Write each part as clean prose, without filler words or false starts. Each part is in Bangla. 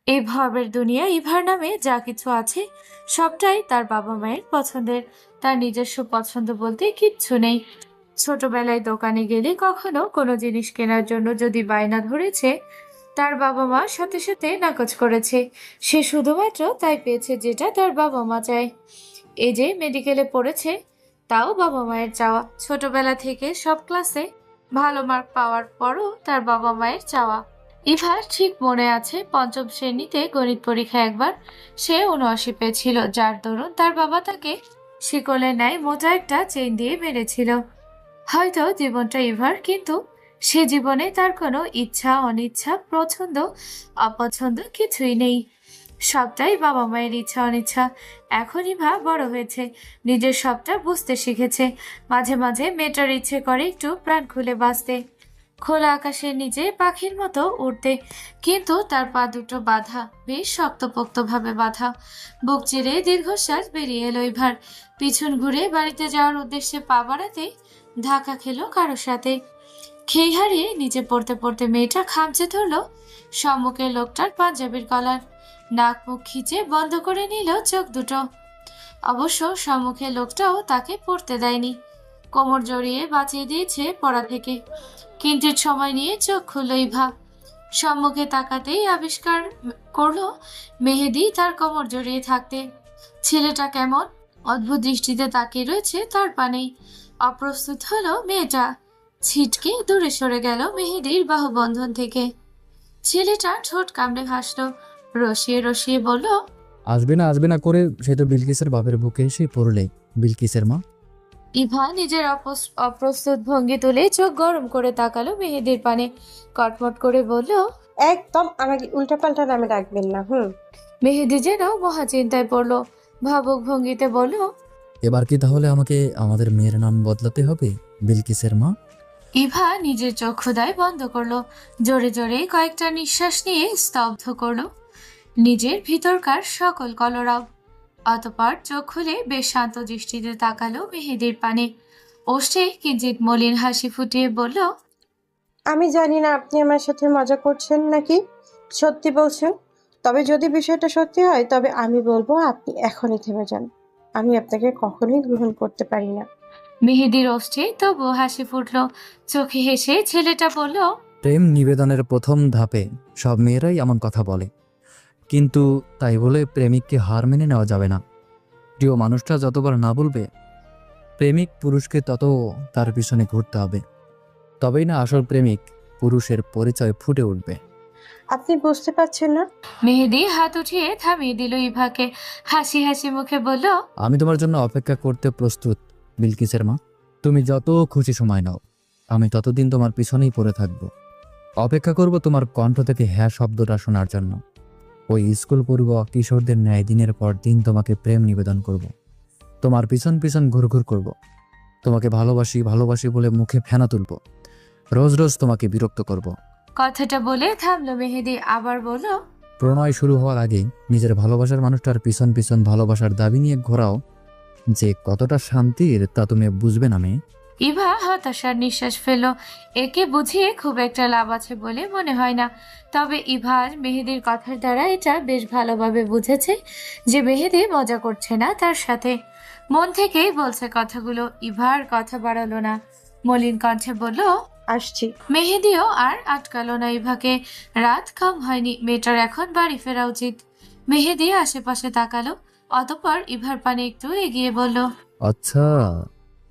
এই ভবের দুনিয়া ইভার নামে যা কিছু আছে সবটাই তার বাবা মায়ের পছন্দের। তার নিজস্ব পছন্দ বলতে কিচ্ছু নেই। ছোটবেলায় দোকানে গেলে কখনো কোনো জিনিস কেনার জন্য যদি বায়না ধরেছে, তার বাবা মা সাথে সাথে নাকচ করেছে। সে শুধুমাত্র তাই পেয়েছে যেটা তার বাবা মা চায়। এই যে মেডিকেলে পড়েছে, তাও বাবা মায়ের চাওয়া। ছোটবেলা থেকে সব ক্লাসে ভালো মার্ক পাওয়ার পরও তার বাবা মায়ের চাওয়া। ইভার ঠিক মনে আছে, পঞ্চম শ্রেণীতে গণিত পরীক্ষায় একবার সে ৭৯ পেয়েছিল, যার দরুন তার বাবা তাকে শিকলে ন্যায় মোটা একটা চেইন দিয়ে মেরেছিল। হয়তো জীবনটা ইভার, কিন্তু সে জীবনে তার কোনো ইচ্ছা অনিচ্ছা, পছন্দ অপছন্দ কিছুই নেই। সবটাই বাবা মায়ের ইচ্ছা অনিচ্ছা। এখন ইভা বড় হয়েছে, নিজের সবটা বুঝতে শিখেছে। মাঝে মাঝে মেয়েটার ইচ্ছে করে একটু প্রাণ খুলে বাঁচতে, খোলা আকাশের নিচে পাখির মতো উড়তে। কিন্তু তার পা দুটো বাঁধা, বেশ শক্তপোক্তভাবে বাঁধা। বুক চিরে দীর্ঘশ্বাস বেরিয়ে এলো ইভার। পিছন ঘুরে বাড়িতে যাওয়ার উদ্দেশ্যে পা বাড়াতে ধাক্কা খেলো কারোর সাথে। খেই হারিয়ে নিচে পড়তে পড়তে মেয়েটা খামচে ধরলো সম্মুখের লোকটার পাঞ্জাবির কলার। নাক মুখ খিচে বন্ধ করে নিল চোখ দুটো। অবশ্য সম্মুখের লোকটাও তাকে পড়তে দেয়নি, কোমর জড়িয়ে বাঁচিয়ে দিয়েছে পড়া থেকে। কিঞ্চিত সময় নিয়ে চোখ খুলল ইভা। সম্মুখে তাকাতেই আবিষ্কার করলো মেহেদি তার কোমর জড়িয়ে থাকতে। ছেলেটা কেমন অদ্ভুত দৃষ্টিতে তাকিয়ে রয়েছে তার পানেই। অপ্রস্তুত হলো মেয়েটা, ছিটকে দূরে সরে গেল মেহেদির বাহুবন্ধন থেকে। ছেলেটা ঠোঁট কামড়ে হাসলো, রসিয়ে রসিয়ে বলল, আসবে না করে সে তো বিলকিসের বাপের বুকে এসে পড়লে। বিলকিসের মা। ইভা নিজের অপ্রস্তুত ভঙ্গি তুলে চোখ গরম করে তাকালো মেহেদির পানে। কটমট করে বলল, একদম আমাকে উল্টাপাল্টা নামে ডাকবেন না। মেহেদি যেন মহা চিন্তায় পড়লো। ভাবুক ভঙ্গিতে বলল, এবার কি তাহলে আমাকে আমাদের মেয়ের নাম বদলাতে হবে? বিলকিসের মা। ইভা নিজের চক্ষুদায় বন্ধ করলো, জোরে জোরে কয়েকটা নিঃশ্বাস নিয়ে স্তব্ধ করলো নিজের ভিতরকার সকল কলরব। অতঃপর চোখ খুলে বেশ শান্ত দৃষ্টিতে তাকালো মেহেদির পানে। ওষ্ঠে কিঞ্চিত মলিন হাসি ফুটিয়ে বলল, আমি জানি না আপনি আমার সাথে মজা করছেন নাকি সত্যি বলছেন। তবে যদি বিষয়টা সত্যি হয় তবে আমি বলবো আপনি এখনই থেমে যান। আমি আপনাকে কখনোই গ্রহণ করতে পারি না। মেহেদির ওষ্ঠে তবু হাসি ফুটলো। চোখে হেসে ছেলেটা বলল, প্রেম নিবেদনের প্রথম ধাপে সব মেয়েরাই এমন কথা বলে, কিন্তু তাই বলে প্রেমিককে হার মেনে নেওয়া যাবে না। প্রিয় মানুষটা যতবার না বলবে, প্রেমিক পুরুষকে তত তার পিছনে ঘুরতে হবে। তবেই না আসল প্রেমিক পুরুষের পরিচয় ফুটে উঠবে। আপনি বুঝতে পারছেন না? মেহেদি হাত উঠিয়ে থামিয়ে দিল ইভাকে। হাসি হাসি মুখে বলল, আমি তোমার জন্য অপেক্ষা করতে প্রস্তুত বিলকিসের মা। তুমি যত খুশি সময় নাও, আমি ততদিন তোমার পিছনেই পড়ে থাকব। অপেক্ষা করব তোমার কণ্ঠ থেকে হ্যাঁ শব্দটা শোনার জন্য। ওই স্কুল পূর্ব কিশোরদের ন্যায় দিনের পর দিন তোমাকে প্রেম নিবেদন করব। তোমার পিছন পিছন ঘুরঘুর করব। তোমাকে ভালোবাসি ভালোবাসি বলে মুখে ফেনা তুলব। রোজ রোজ তোমাকে বিরক্ত করব। কথাটা বলে থামলো মেহেদি। আবার বলল, প্রণয় শুরু হওয়ার আগেই নিজের ভালোবাসার মানুষটার পিছন পিছন ভালোবাসার দাবি নিয়ে ঘোরাও যে কতটা শান্তির তা তুমি বুঝবে না মেয়ে। ইভা হতাশার নিঃশ্বাস ফেলল। একে বুঝিয়ে খুব একটা লাভ আছে বলে মনে হয় না। তবে ইভার মেহেদির কথার দ্বারা এটা বেশ ভালোভাবে বুঝেছে যে মেহেদি মজা করছে না তার সাথে, মন থেকেই বলছে কথাগুলো। ইভার কথা বাড়ালো না, মলিন কণ্ঠে বলল, আসছি। মেহেদিও আর আটকালো না ইভাকে। রাত কম হয়নি, মেয়েটার এখন বাড়ি ফেরা উচিত। মেহেদি আশেপাশে তাকালো, অতঃপর ইভার পানে একটু এগিয়ে বলল, আচ্ছা,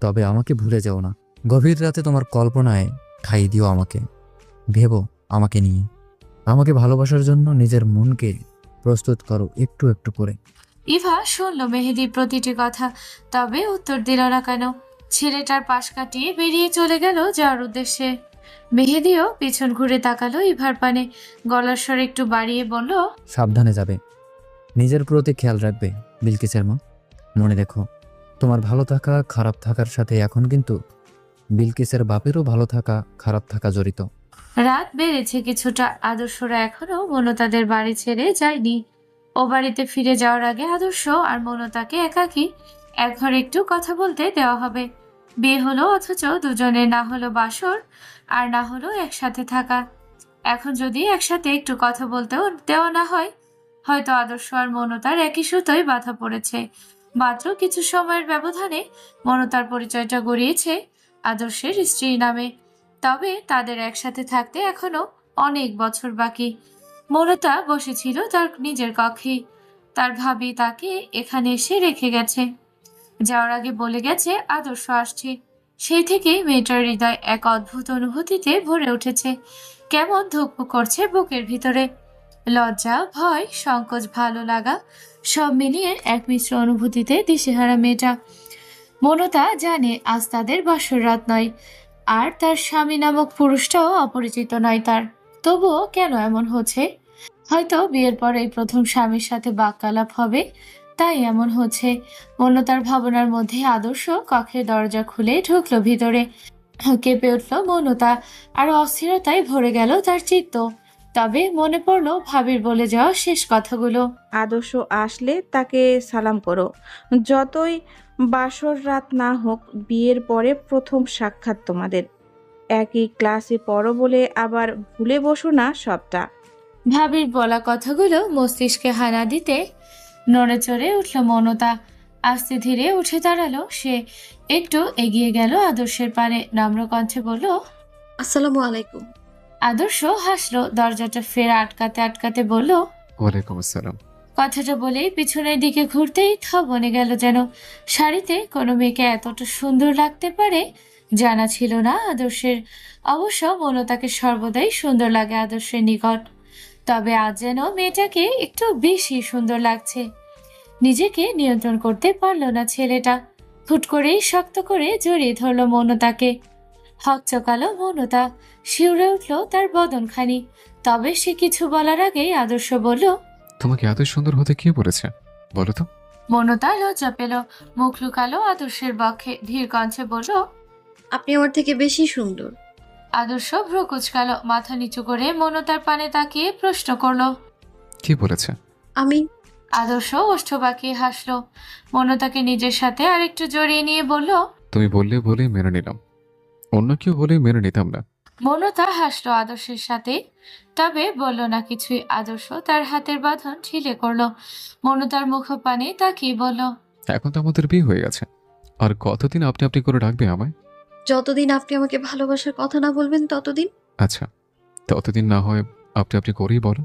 তবে আমাকে ভুলে যাও না। গভীর রাতে তোমার কল্পনায় ঠাঁই দিও আমাকে। ভেবো আমাকে নিয়ে। আমাকে ভালোবাসার জন্য নিজের মনকে প্রস্তুত করো একটু একটু করে। ইভা শুনল মেহেদির প্রতিটি কথা, তবে উত্তর দিল না কেন। ছেলেটার পাশ কাটিয়ে বেরিয়ে চলে গেল যাওয়ার উদ্দেশ্যে। মেহেদিও পিছন ঘুরে তাকালো ইভার পানে, গলার স্বর একটু বাড়িয়ে বলল, সাবধানে যাবে, নিজের প্রতি খেয়াল রাখবে বিলকিসের মা। মনে রেখো, তোমার ভালো থাকা খারাপ থাকার সাথে এখন কিন্তু বিলকিসের বাপেরও ভালো থাকা খারাপ থাকা জড়িত। রাত বেড়েছে কিছুটা। আদর্শরা এখনো মনতাদের বাড়ি ছেড়ে যায়নি। ও বাড়িতে ফিরে যাওয়ার আগে আদর্শ আর মনতাকে একাকী এক ঘরে একটু কথা বলতে দেওয়া হবে। বিয়ে হলো, অথচ দুজনের না হলো বাসর আর না হলো একসাথে থাকা। এখন যদি একসাথে একটু কথা বলতেও দেওয়া না হয়, হয়তো আদর্শ আর মনতার একই সুতোয় বাঁধা পড়েছে। মাত্র কিছু সময়ের ব্যবধানে মনতার পরিচয়টা গড়িয়েছে আদর্শের স্ত্রী নামে। তবে তাদের একসাথে থাকতে এখনো অনেক বছর বাকি। মনতা বসেছিল তার নিজের কক্ষে। তার ভাবি তাকে এখানে এসে রেখে গেছে। যাওয়ার আগে বলে গেছে আদর্শ আসছে। সেই থেকে মেয়েটার হৃদয় এক অদ্ভুত অনুভূতিতে ভরে উঠেছে। কেমন ধুকপুক করছে বুকের ভিতরে। লজ্জা, ভয়, সংকোচ, ভালো লাগা সব মিলিয়ে এক মিশ্র অনুভূতিতে দিশেহারা মেয়েটা। মনতা জানে আজ তাদের বাসর রাত নয়, আর তার স্বামী নামক পুরুষটাও অপরিচিত নয় তার। তবুও কেন এমন হচ্ছে? হয়তো বিয়ের পর এই প্রথম স্বামীর সাথে বাক্যালাপ হবে, তাই এমন হচ্ছে। মনতার ভাবনার মধ্যে আদর্শ কক্ষের দরজা খুলে ঢুকলো ভিতরে। কেঁপে উঠল মনতা, আর অস্থিরতায় ভরে গেল তার চিত্ত। তবে মনে পড়ল ভাবির বলে যাওয়া শেষ কথাগুলো। আদর্শ আসলে তাকে সালাম করো। যতই বাসর রাত না হোক, বিয়ের পরে প্রথম সাক্ষাৎ তোমাদের। একই ক্লাসে পড়ো বলে আবার ভুলে বসো না সবটা। ভাবির বলা কথাগুলো মস্তিষ্কে হানা দিতে নড়ে চড়ে উঠল মনতা। আস্তে ধীরে উঠে দাঁড়ালো সে। একটু এগিয়ে গেল আদর্শের পানে, নম্র কণ্ঠে বলল, আসসালামু আলাইকুম। আদর্শ হাসলো। দরজাটা ফের আটকাতে আটকাতে বলল, ওয়ালাইকুম আসসালাম। কথাটা বলেই পিছনের দিকে ঘুরতেই বনে গেল যেন। শাড়িতে কোনো মেয়েকে এতটা সুন্দর লাগতে পারে জানা ছিল না আদর্শের। অবশ্য মনতাকে সর্বদাই সুন্দর লাগে আদর্শের নিকট। তবে আজ যেন মেয়েটাকে একটু বেশি সুন্দর লাগছে। নিজেকে নিয়ন্ত্রণ করতে পারল না ছেলেটা। হুট করেই শক্ত করে জড়িয়ে ধরল মনতাকে। হকচকালো মনতা, শিউরে উঠল তার বদনখানি। তবে সে কিছু বলার আগেই আদর্শ বলল, তোমাকে এত সুন্দর হতে কে বলেছে বলো তো? মনতা লজ্জা পেল, মুখ লুকালো আদর্শের বক্ষে, ধীর কণ্ঠে বলল, আপনি আমার থেকে বেশি সুন্দর। আদর্শ ভ্রু কুচকালো, মাথা নিচু করে মনতার পানে তাকিয়ে প্রশ্ন করলো, কি বলেছে? আমি আদর্শ ওষ্ঠ বাঁকিয়ে হাসলো। মনতাকে নিজের সাথে আরেকটু জড়িয়ে নিয়ে বলল, তুমি বললে বলেই মেনে নিলাম, অন্য কেউ বলেই মেনে নিতাম না। মনতা হাসলো আদর্শের সাথে, তবে বলল না কিছুই। আদর্শ তার হাতের বাঁধন ঢিলে করলো। মনতার মুখপানে তাকিয়ে বলল, এখন তো আমাদের বিয়ে হয়ে গেছে, আর কতদিন আপনি আপনি করে ডাকবে আমায়? যতদিন আপনি আমাকে ভালোবাসার কথা না বলবেন ততদিন। আচ্ছা, ততদিন না হয় আপনি আপনি করেই বলো।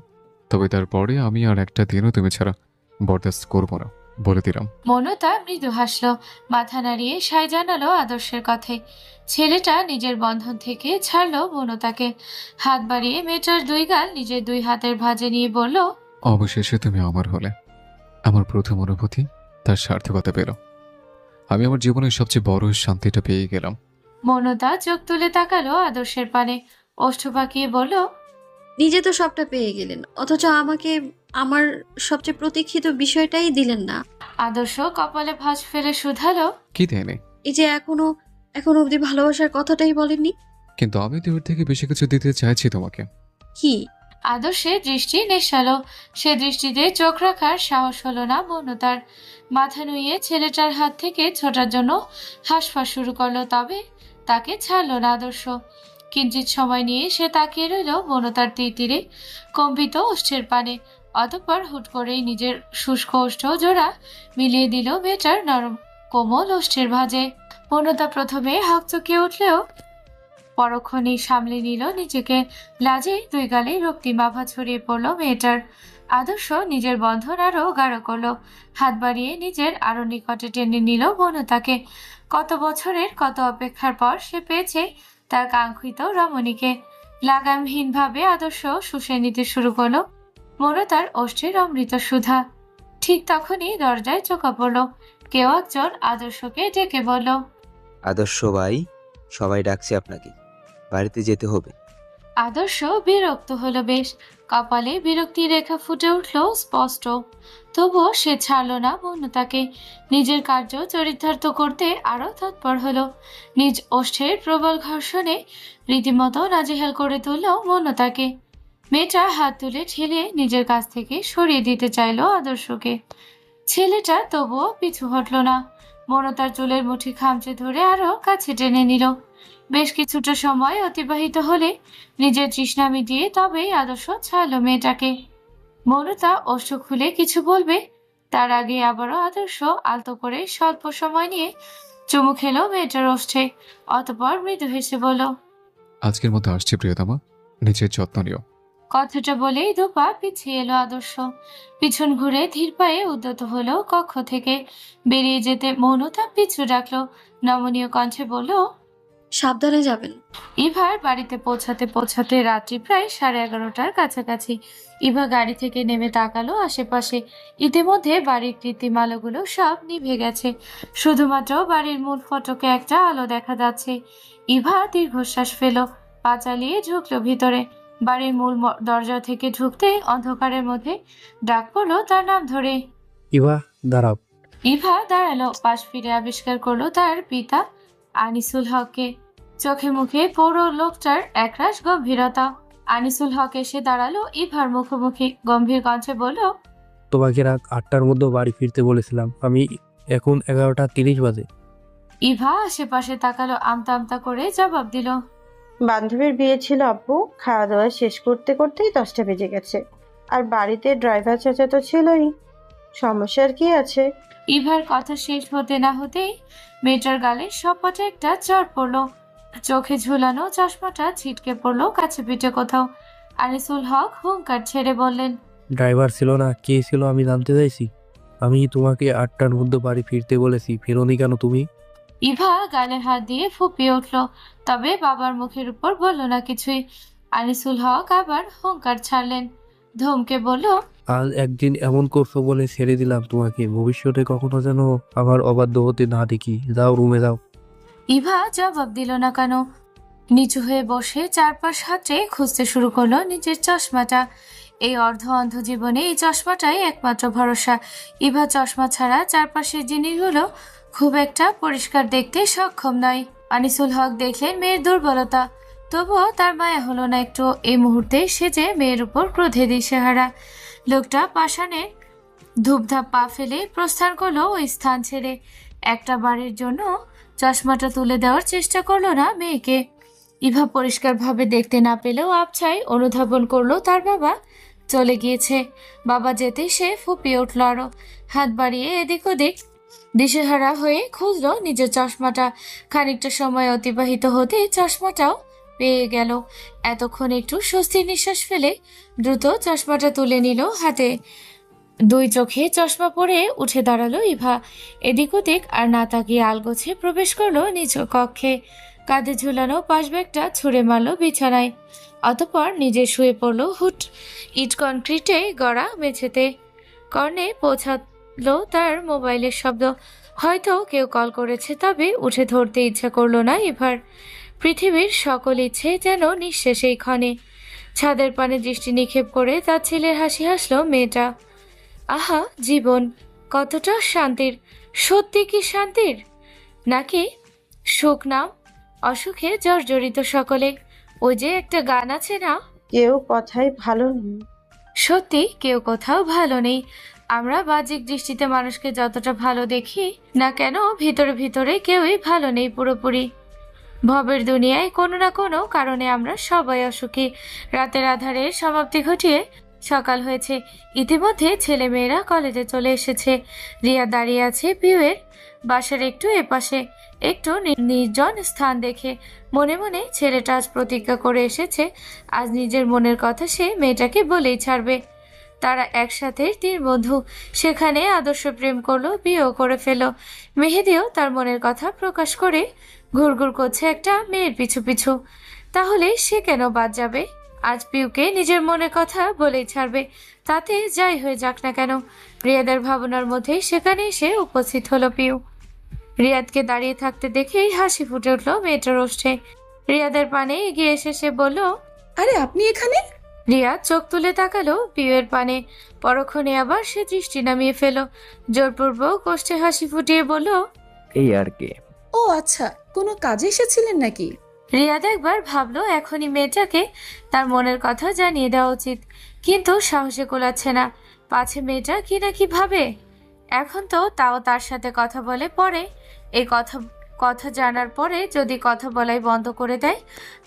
তবে তারপরে আমি আর একটা দিনও তুমি ছাড়া বরদাস্ত করবো না, বলে দিলাম। মনতা মৃদু হাসলো, মাথা নাড়িয়ে সায় জানালো আদর্শের কথায়। ছেলেটা নিজের বন্ধন থেকে ছাড়লো মনতাকে। হাত বাড়িয়ে মেয়েটার দুই গাল নিজের দুই হাতের ভাঁজে নিয়ে বলল, অবশেষে তুমি আমার হলে। আমার প্রথম অনুভূতি তার সার্থকতা পেল। আমি আমার জীবনের সবচেয়ে বড় শান্তিটা পেয়ে গেলাম। মনতা চোখ তুলে তাকালো আদর্শের পানে, ওষ্ঠ পাকিয়ে বলল, নিজে তো সবটা পেয়ে গেলেন, অথচ আমাকে আমার সবচেয়ে প্রতীক্ষিত বিষয়টাই দিলেন না। আদর্শ কপালে ভাঁজ ফেলে শুধালো, কি দেয়নি? এই যে এখনো অবধি ভালোবাসার কথাটাই বলেননি। কিন্তু আমি তো এর থেকে বেশি কিছু দিতে চাইছি তোমাকে। কি? আদর্শের দৃষ্টি নেশালো। সে দৃষ্টিতে চোখ রাখার সাহস হলো না মনতার। মাথা নুইয়ে ছেলেটার হাত থেকে ছোটার জন্য হাঁসফাঁস শুরু করলো, তবে তাকে ছাড়লো না আদর্শ। কিঞ্চিত সময় নিয়ে সে তাকিয়ে রইল মনতার তীরে কম্পিত ওষ্ঠের পানে। অতঃপর হুট করেই নিজের শুষ্ক ওষ্ঠ জোড়া মিলিয়ে দিল মেয়েটার নরম কোমল ওষ্ঠের ভাঁজে। মনতা প্রথমে হকচকিয়ে উঠলেও পরক্ষণেই সামলে নিল নিজেকে। লাজে দুই গালে রক্তিমাভা ছড়িয়ে পড়ল মেয়েটার। আদর্শ নিজের বন্ধন আরো গাঢ় করলো। হাত বাড়িয়ে নিজের আরো নিকটে টেনে নিল মনতাকে। কত বছরের কত অপেক্ষার পর সে পেয়েছে তার কাঙ্ক্ষিত রমণীকে। লাগামহীনভাবে আদর্শ শুষে নিতে শুরু করলো মনতার ওষ্ঠের অমৃত সুধা। ঠিক তখনই দরজায় চোখা পড়ল। কেউ একজন আদর্শকে ডেকে বলল, আদর্শ ভাই, সবাই ডাকছে আপনাকে, বাড়িতে যেতে হবে। আদর্শ বিরক্ত হলো বেশ। কপালে বিরক্তির রেখা ফুটে উঠল স্পষ্ট। তবুও সে ছাড়ল না মনতাকে। নিজের কার্য চরিতার্থ করতে আরো তৎপর হলো। নিজ ওষ্ঠের প্রবল ঘর্ষণে রীতিমতো নাজেহাল করে তুলল মনতাকে। মেয়েটা হাত তুলে ঠেলে নিজের কাছ থেকে সরিয়ে দিতে চাইলো আদর্শকে। ছেলেটা তবুও পিছু হটল না। মনতার চুলের মুঠি খামচে ধরে আরো কাছে টেনে নিল। বেশ কিছুটা সময় অতিবাহিত হলে নিজের তৃষ্ণা মিটিয়ে তবেই আদর্শ ছাড়ল মেয়েটাকে। মৌনতা অশ্রু খুলে কিছু বলবে, তার আগে আবারও আদর্শ আলতো করে স্বল্প সময় নিয়ে চুমু খেলো মেয়েটার ওষ্ঠে। অতপর মৃদু হেসে বলল, আজকের মতো আসছি প্রিয়তমা, নিজের যত্ন নিও। কথাটা বলেই দুপা পিছিয়ে এলো আদর্শ। পিছন ঘুরে ধীর পায়ে উদ্যত হলো কক্ষ থেকে। বেরিয়ে যেতে মৌনতা পিছু ডাকলো, নমনীয় কণ্ঠে বলল, সাবধানে যাবেন। ইভার বাড়িতে পৌঁছাতে পৌঁছাতে রাত্রি প্রায় 11:30টার কাছাকাছি। ইভা গাড়ি থেকে নেমে তাকালো আশেপাশে। ইতিমধ্যে বাড়ির কৃত্রিম আলোগুলো সব নিভে গেছে, শুধুমাত্র বাড়ির মূল ফটকে একটা আলো দেখা যাচ্ছে। ইভা দীর্ঘশ্বাস ফেল, পা চালিয়ে ঢুকলো ভিতরে। বাড়ির মূল দরজা থেকে ঢুকতে অন্ধকারের মধ্যে ডাক পড়লো তার নাম ধরে। ইভা, দাঁড়াও। ইভা দাঁড়ালো, পাশ ফিরে আবিষ্কার করলো তার পিতা আনিসুল হককে। চোখে মুখে পুরো লোকটার একরাশ গম্ভীরতা। আনিসুল হক এসে দাঁড়ালো ইভার মুখোমুখি, গম্ভীর কণ্ঠে বলল, তোমাকে রাত 8টার মধ্যে বাড়ি ফিরতে বলেছিলাম, আমি এখন 11:30 বাজে। ইভা আশেপাশে তাকালো, আমতা আমতা করে জবাব দিল, বান্ধবীর বিয়ে ছিল আব্বু, খাওয়া দাওয়া শেষ করতে করতেই 10টা বেজে গেছে। আর বাড়িতে ড্রাইভার চাচা তো ছিলই, সমস্যার কি আছে? ইভার কথা শেষ হতে না হতেই মেয়েটার গালে সপাটে একটা চড় পড়লো। চোখে ঝুলানো চশমাটা ছিটকে পড়লো কাছে পিঠে কোথাও। আনিসুল হক হুঙ্কার ছেড়ে বললেন, ড্রাইভার ছিল না, কে ছিল আমি জানতে চাইছি। আমি তোমাকে 8টার মধ্যে বাড়ি ফিরতে বলেছি, ফেরোনি কেন তুমি? ইভা গালে হাত দিয়ে ফুপিয়ে উঠল, তবে বাবার মুখের উপর বলল না কিছুই। আনিসুল হক আবার হুঙ্কার ছাড়লেন, ধমকে বলল, আজ একদিন এমন করছো বলে ছেড়ে দিলাম তোমাকে, ভবিষ্যতে কখনো যেন আবার অবাধ্য হতে না দেখি। যাও, রুমে যাও। ইভা জবাব দিল না কেন। নিচু হয়ে বসে চারপাশ হাতে খুঁজতে শুরু করলো নিজের চশমাটা। এই অর্ধ অন্ধ জীবনে এই চশমাটাই একমাত্র ভরসা। ইভা চশমা ছাড়া চারপাশের জিনিসগুলো খুব একটা পরিষ্কার দেখতে সক্ষম নয়। আনিসুল হক দেখলেন মেয়ের দুর্বলতা, তবুও তার মায়া হলো না একটু। এই মুহূর্তে সে যে মেয়ের উপর ক্রোধে দিশেহারা। লোকটা পাষাণে ধূপধাপ পা ফেলে প্রস্থান করলো ওই স্থান ছেড়ে। একটা বারের জন্য চশমাটা তুলে দেওয়ার চেষ্টা করলো না মেয়েকে। ইভা পরিষ্কারভাবে দেখতে না পেলেও আবছাই অনুধাবন করলো তার বাবা চলে গিয়েছে। বাবা যেতে সে ফুপিয়ে উঠল আরো, হাত বাড়িয়ে এদিক ওদিক দিশেহারা হয়ে খুঁজলো নিজের চশমাটা। খানিকটা সময় অতিবাহিত হতে চশমাটাও পেয়ে গেল। এতক্ষণ একটু স্বস্তির নিঃশ্বাস ফেলে দ্রুত চশমাটা তুলে নিল হাতে। দুই চোখে চশমা পরে উঠে দাঁড়ালো ইভা। এদিক ওদিক আর না তাকিয়ে আলগোছে প্রবেশ করলো নিজ কক্ষে। কাঁধে ঝুলানো পাশ ব্যাগটা ছুঁড়ে মারলো বিছানায়। অতঃপর নিজে শুয়ে পড়লো হুট ইট কনক্রিটে গড়া মেঝেতে। কর্ণে পৌঁছালো তার মোবাইলের শব্দ। হয়তো কেউ কল করেছে, তবে উঠে ধরতে ইচ্ছা করলো না ইভার। পৃথিবীর সকল ইচ্ছে যেন নিঃশেষ এই ক্ষণে। ছাদের পানে দৃষ্টি নিক্ষেপ করে তার ছেলের হাসি হাসলো মেয়েটা। আহা, জীবন কতটা শান্তির! সত্যি কি শান্তির, নাকি সুখ নাম অসুখে জর্জরিত সকলে? ওই যে একটা গান আছে না, কেউ কথাই ভালো নেই। সত্যি কেউ কোথাও ভালো নেই। আমরা বাহ্যিক দৃষ্টিতে মানুষকে যতটা ভালো দেখি না কেন, ভিতরে ভিতরে কেউই ভালো নেই পুরোপুরি। ভবের দুনিয়ায় কোনো না কোনো কারণে আমরা সবাই অসুখী। রাতের আধারে সমাপ্তি ঘটিয়ে সকাল হয়েছে। ইতিমধ্যে ছেলেমেয়েরা কলেজে চলে এসেছে। রিয়া দাঁড়িয়ে আছে পিউয়ের বাসার একটু এপাশে, একটু নির্জন স্থান দেখে। মনে মনে ছেলেটা আজ প্রতিজ্ঞা করে এসেছে, আজ নিজের মনের কথা সে মেয়েটাকে বলেই ছাড়বে। তারা একসাথে 3 বন্ধু, সেখানে আদর্শ প্রেম করলো, বিয়েও করে ফেল। মেহেদিও তার মনের কথা প্রকাশ করে ঘুরঘুর করছে একটা মেয়ের পিছু পিছু। তাহলে সে কেন বাদ যাবে? আজ পিউকে নিজের মনের কথা বলেই ছাড়বে, তাতে যাই হয়ে যাক না কেন। রিয়াদের ভাবনার মধ্যে সেখানে এসে উপস্থিত হলো পিউ। রিয়াদকে দাঁড়িয়ে থাকতে দেখেই হাসি ফুটে উঠলো মেয়েটার ওষ্ঠে। রিয়াদের পানে এগিয়ে এসে সে বলল, আরে আপনি এখানে? রিয়াদ চোখ তুলে তাকালো পিউয়ের পানে। পরক্ষণে আবার সে দৃষ্টি নামিয়ে ফেল। জোরপূর্বক কষ্টে হাসি ফুটিয়ে বলল, এই আর কি। ও আচ্ছা, কোনো কাজে এসেছিলেন নাকি? রিয়াদ একবার ভাবলো এখনই মেয়েটাকে তার মনের কথা জানিয়ে দেওয়া উচিত, কিন্তু সাহসে কোলাচ্ছে না। পাছে মেয়েটা কি না কি ভাবে। এখন তো তাও তার সাথে কথা বলে পরে, এই কথা জানার পরে যদি কথা বলাই বন্ধ করে দেয়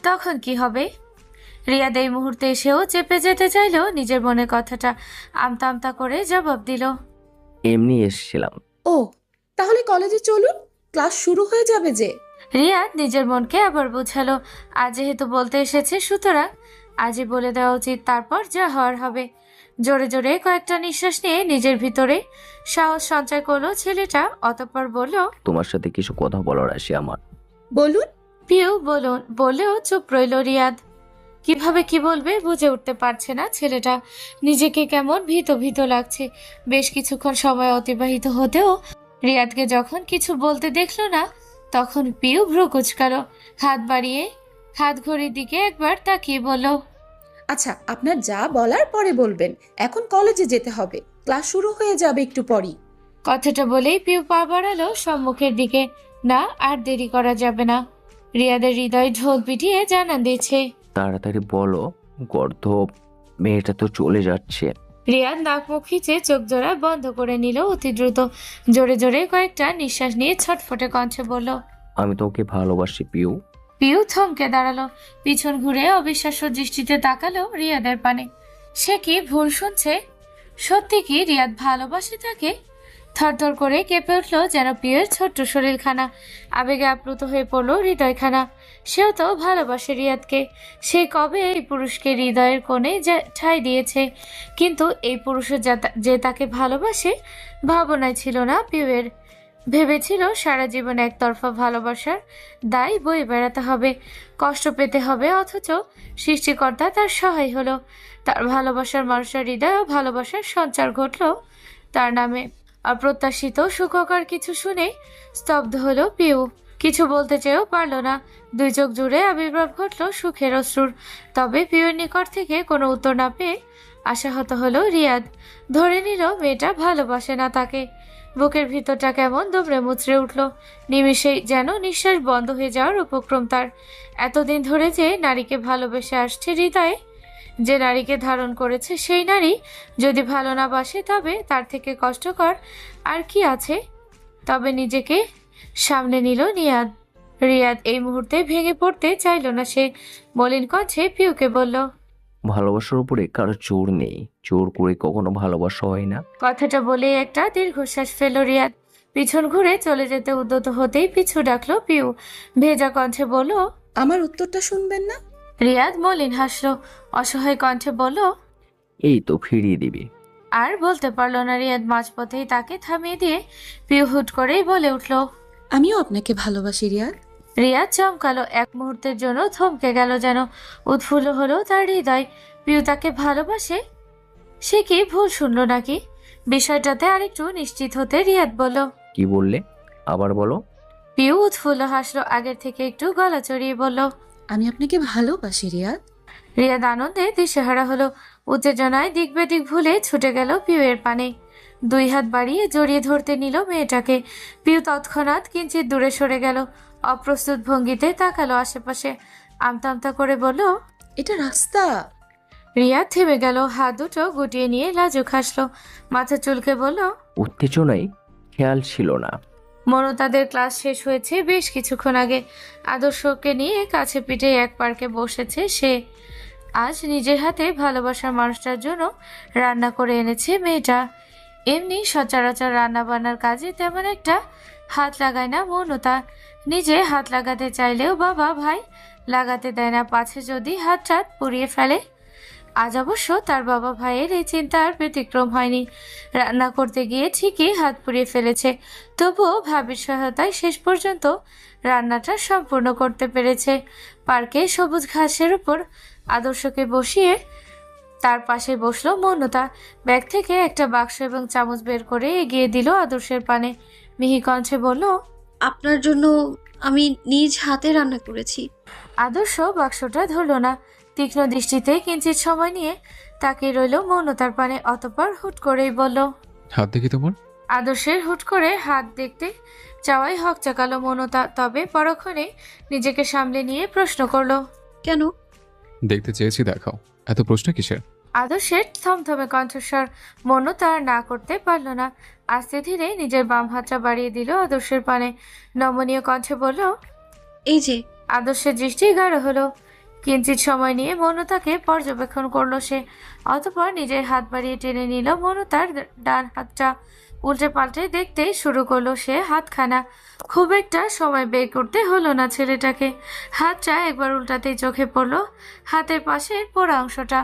তখন কি হবে? রিয়াদ এই মুহূর্তে এসেও চেপে যেতে চাইলেও নিজের মনের কথাটা আমতা আমতা করে জবাব দিল। এমনি এসেছিলাম। ও তাহলে কলেজে চলুন, ক্লাস শুরু হয়ে যাবে যে। রিয়াদ নিজের মনকে আবার বোঝালো, আজ যেহেতু বলতে এসেছে সুতরাং আজই বলে দেওয়া উচিত, তারপর যা হওয়ার হবে। জোরে জোরে কয়েকটা নিঃশ্বাস নিয়ে নিজের ভিতরে সাহস সঞ্চয় করলো ছেলেটা, অতঃপর বলল, তোমার সাথে কিছু কথা বলার আছে আমার। বলুন। পিউ বলেও চুপ রইল রিয়াদ। কিভাবে কি বলবে বুঝে উঠতে পারছে না ছেলেটা, নিজেকে কেমন ভীত ভীত লাগছে। বেশ কিছুক্ষণ সময় অতিবাহিত হতেও রিয়াদকে যখন কিছু বলতে দেখলো না, তখন পিউ ভ্রু কুচকালো, হাত বাড়িয়ে হাত ঘড়ির দিকে একবার তাকিয়ে বলল, আচ্ছা, আপনার যা বলার পরে বলবেন, এখন কলেজে যেতে হবে, ক্লাস শুরু হয়ে যাবে একটু পরই। কথাটা বলেই পিউ পা বাড়ালো সম্মুখের দিকে। না, আর দেরি করা যাবে না। রিয়াদের হৃদয় ঢোল পিটিয়ে জানান দিয়েছে। তাড়াতাড়ি বলো, গর্ধব মেয়েটা তো চলে যাচ্ছে। রিয়াদ নাক মুখ খিচে চোখ জোড়া বন্ধ করে নিল অতি দ্রুত। জোরে জোরে কয়েকটা নিঃশ্বাস নিয়ে ছটফটে কণ্ঠে বলল, আমি তোকে ভালোবাসি পিউ। পিউ থমকে দাঁড়ালো, পিছন ঘুরে অবিশ্বাস্য দৃষ্টিতে তাকালো রিয়াদের পানে। সে কি ভুল শুনছে? সত্যি কি রিয়াদ ভালোবাসে তাকে? থরথর করে কেঁপে উঠল যেন পিউয়ের ছোট্ট শরীরখানা, আবেগে আপ্লুত হয়ে পড়ল হৃদয়খানা। সেও তো ভালোবাসে রিয়াদকে, সে কবে এই পুরুষকে হৃদয়ের কোণে ঠাঁই দিয়েছে। কিন্তু এই পুরুষের যে তাকে ভালোবাসে ভাবনায় ছিল না পিউয়ের। ভেবেছিল সারা জীবন একতরফা ভালোবাসার দায় বয়ে বেড়াতে হবে, কষ্ট পেতে হবে, অথচ সৃষ্টিকর্তা তার সহায় হলো। তার ভালোবাসার মানুষের হৃদয় ও ভালোবাসার সঞ্চার ঘটল তার নামে। অপ্রত্যাশিত সুখকর কিছু শুনে স্তব্ধ হলো পিউ, কিছু বলতে চেয়েও পারল না। দুই চোখ জুড়ে আবির্ভাব ঘটল সুখের অশ্রুর। তবে পিউর নিকট থেকে কোনো উত্তর না পেয়ে আশাহত হলো রিয়াদ। ধরে নিল মেয়েটা ভালোবাসে না তাকে। বুকের ভিতরটা কেমন দুমড়ে মুচড়ে উঠল, নিমিষেই যেন নিঃশ্বাস বন্ধ হয়ে যাওয়ার উপক্রম তার। এতদিন ধরে যে নারীকে ভালোবেসে আসছে হৃদয়ে, যে নারীকে ধারণ করেছে, সেই নারী যদি ভালো না বাসে তবে তার থেকে কষ্টকর আর কি আছে? তবে নিজেকে সামনে নিল রিয়াদ এই মুহূর্তে ভেঙে পড়তে চাইল না সে। মলিন কণ্ঠে পিউকে বলল, ভালোবাসার উপরে কারো জোর নেই, জোর করে কখনো ভালোবাসা হয় না। কথাটা বলে একটা দীর্ঘশ্বাস ফেল রিয়াদ। পিছন ঘুরে চলে যেতে উদ্যত হতেই পিছু ডাকলো পিউ, ভেজা কণ্ঠে বলল, আমার উত্তরটা শুনবেন না? রিয়াদ মলিন হাসলো, অসহায় কণ্ঠে বলল, এই তো ফিরিয়ে দিবি। আর বলতে পারল না রিয়াদ। মাঝপথেই তাকে থামিয়ে দিয়ে পিউ হুট করেই বলে উঠল, আমিও আপনাকে ভালোবাসি রিয়াদ। রিয়াদ চমকালো, এক মুহূর্তের জন্য থমকে গেল, যেন উৎফুল্ল হলো তার হৃদয়। পিউ তাকে ভালোবাসে? সে কি ভুল শুনলো নাকি? বিষয়টাতে আরেকটু নিশ্চিত হতে রিয়াদ বলল, কি বললে? আবার বলো। পিউ উৎফুল্ল হাসলো, আগের থেকে একটু গলা চড়িয়ে বলল, আমি আপনাকে ভালোবাসি রিয়াদ। রিয়াদ আনন্দে দিশেহারা হলো, উত্তেজনায় দিক বেদিক ভুলে ছুটে গেল পিউয়ের পানে। দুই হাত বাড়িয়ে জড়িয়ে ধরতে নিল মেয়েটাকে। পিউ তৎক্ষণাৎ কিঞ্চিত দূরে সরে গেল, অপ্রস্তুত ভঙ্গিতে তাকালো আশেপাশে, আমতা আমতা করে বলল, এটা রাস্তা। রিয়াদ থেমে গেল, হাত দুটো গুটিয়ে নিয়ে লাজুক হাসলো, মাথা চুলকে বলল, উত্তেজনায় খেয়াল ছিল না। মনতাদের ক্লাস শেষ হয়েছে বেশ কিছুক্ষণ আগে। আদর্শকে নিয়ে কাছে পিঠে এক পার্কে বসেছে সে। আজ নিজের হাতে ভালোবাসার মানুষটার জন্য রান্না করে এনেছে মেয়েটা। এমনি সচরাচর রান্না বান্নার কাজে তেমন একটা হাত লাগায় না মনতা। নিজে হাত লাগাতে চাইলেও বাবা ভাই লাগাতে দেয় না, পাছে যদি হাত পুড়িয়ে ফেলে। আজ অবশ্য তার বাবা ভাইয়ের এই চিন্তার ব্যতিক্রম হয়নি। রান্না করতে গিয়ে ঠিকই হাত পুড়িয়ে ফেলেছে, তবুও ভাবির সহায়তায় শেষ পর্যন্ত রান্নাটা সম্পূর্ণ করতে পেরেছে। পার্কে সবুজ ঘাসের উপর আদর্শকে বসিয়ে তার পাশে বসলো মৌনতা। ব্যাগ থেকে একটা বাক্স এবং চামচ বের করে এগিয়ে দিল আদর্শের পানে। মিহি কণ্ঠে বলল, আপনার জন্য আমি নিজ হাতে রান্না করেছি। আদর্শ বাক্সটা ধরল না, তীক্ষ্ণ দৃষ্টিতে কিঞ্চিত সময় নিয়ে তাকিয়ে রইল মৌনতার পানে, অতঃপর হুট করেই বলল, হাত দেখি তোমার। আদর্শের হুট করে হাত দেখতে চাওয়াই হক চাকালো মৌনতা, তবে পরক্ষণে নিজেকে সামলে নিয়ে প্রশ্ন করলো, কেন? দেখতে চেয়েছি, দেখাও, এত প্রশ্ন কিসের? আদর্শের থমথমে কণ্ঠস্বর মৌনতা আর না করতে পারল না। আস্তে ধীরে নিজের বাম হাতটা বাড়িয়ে দিল আদর্শের পানে, নমনীয় কণ্ঠে বলল, এই যে। আদর্শের দৃষ্টি গাঢ় হলো, কিঞ্চিত সময় নিয়ে মনতাকে পর্যবেক্ষণ করলো সে। অতঃপর নিজের হাত বাড়িয়ে টেনে নিল মনতার ডান হাতটা। উল্টে পাল্টে দেখতে শুরু করলো সে হাতখানা। খুব একটা সময় বের করতে হলো না ছেলেটাকে। হাতটা একবার উল্টাতেই চোখে পড়লো হাতের পাশের পোড়া অংশটা।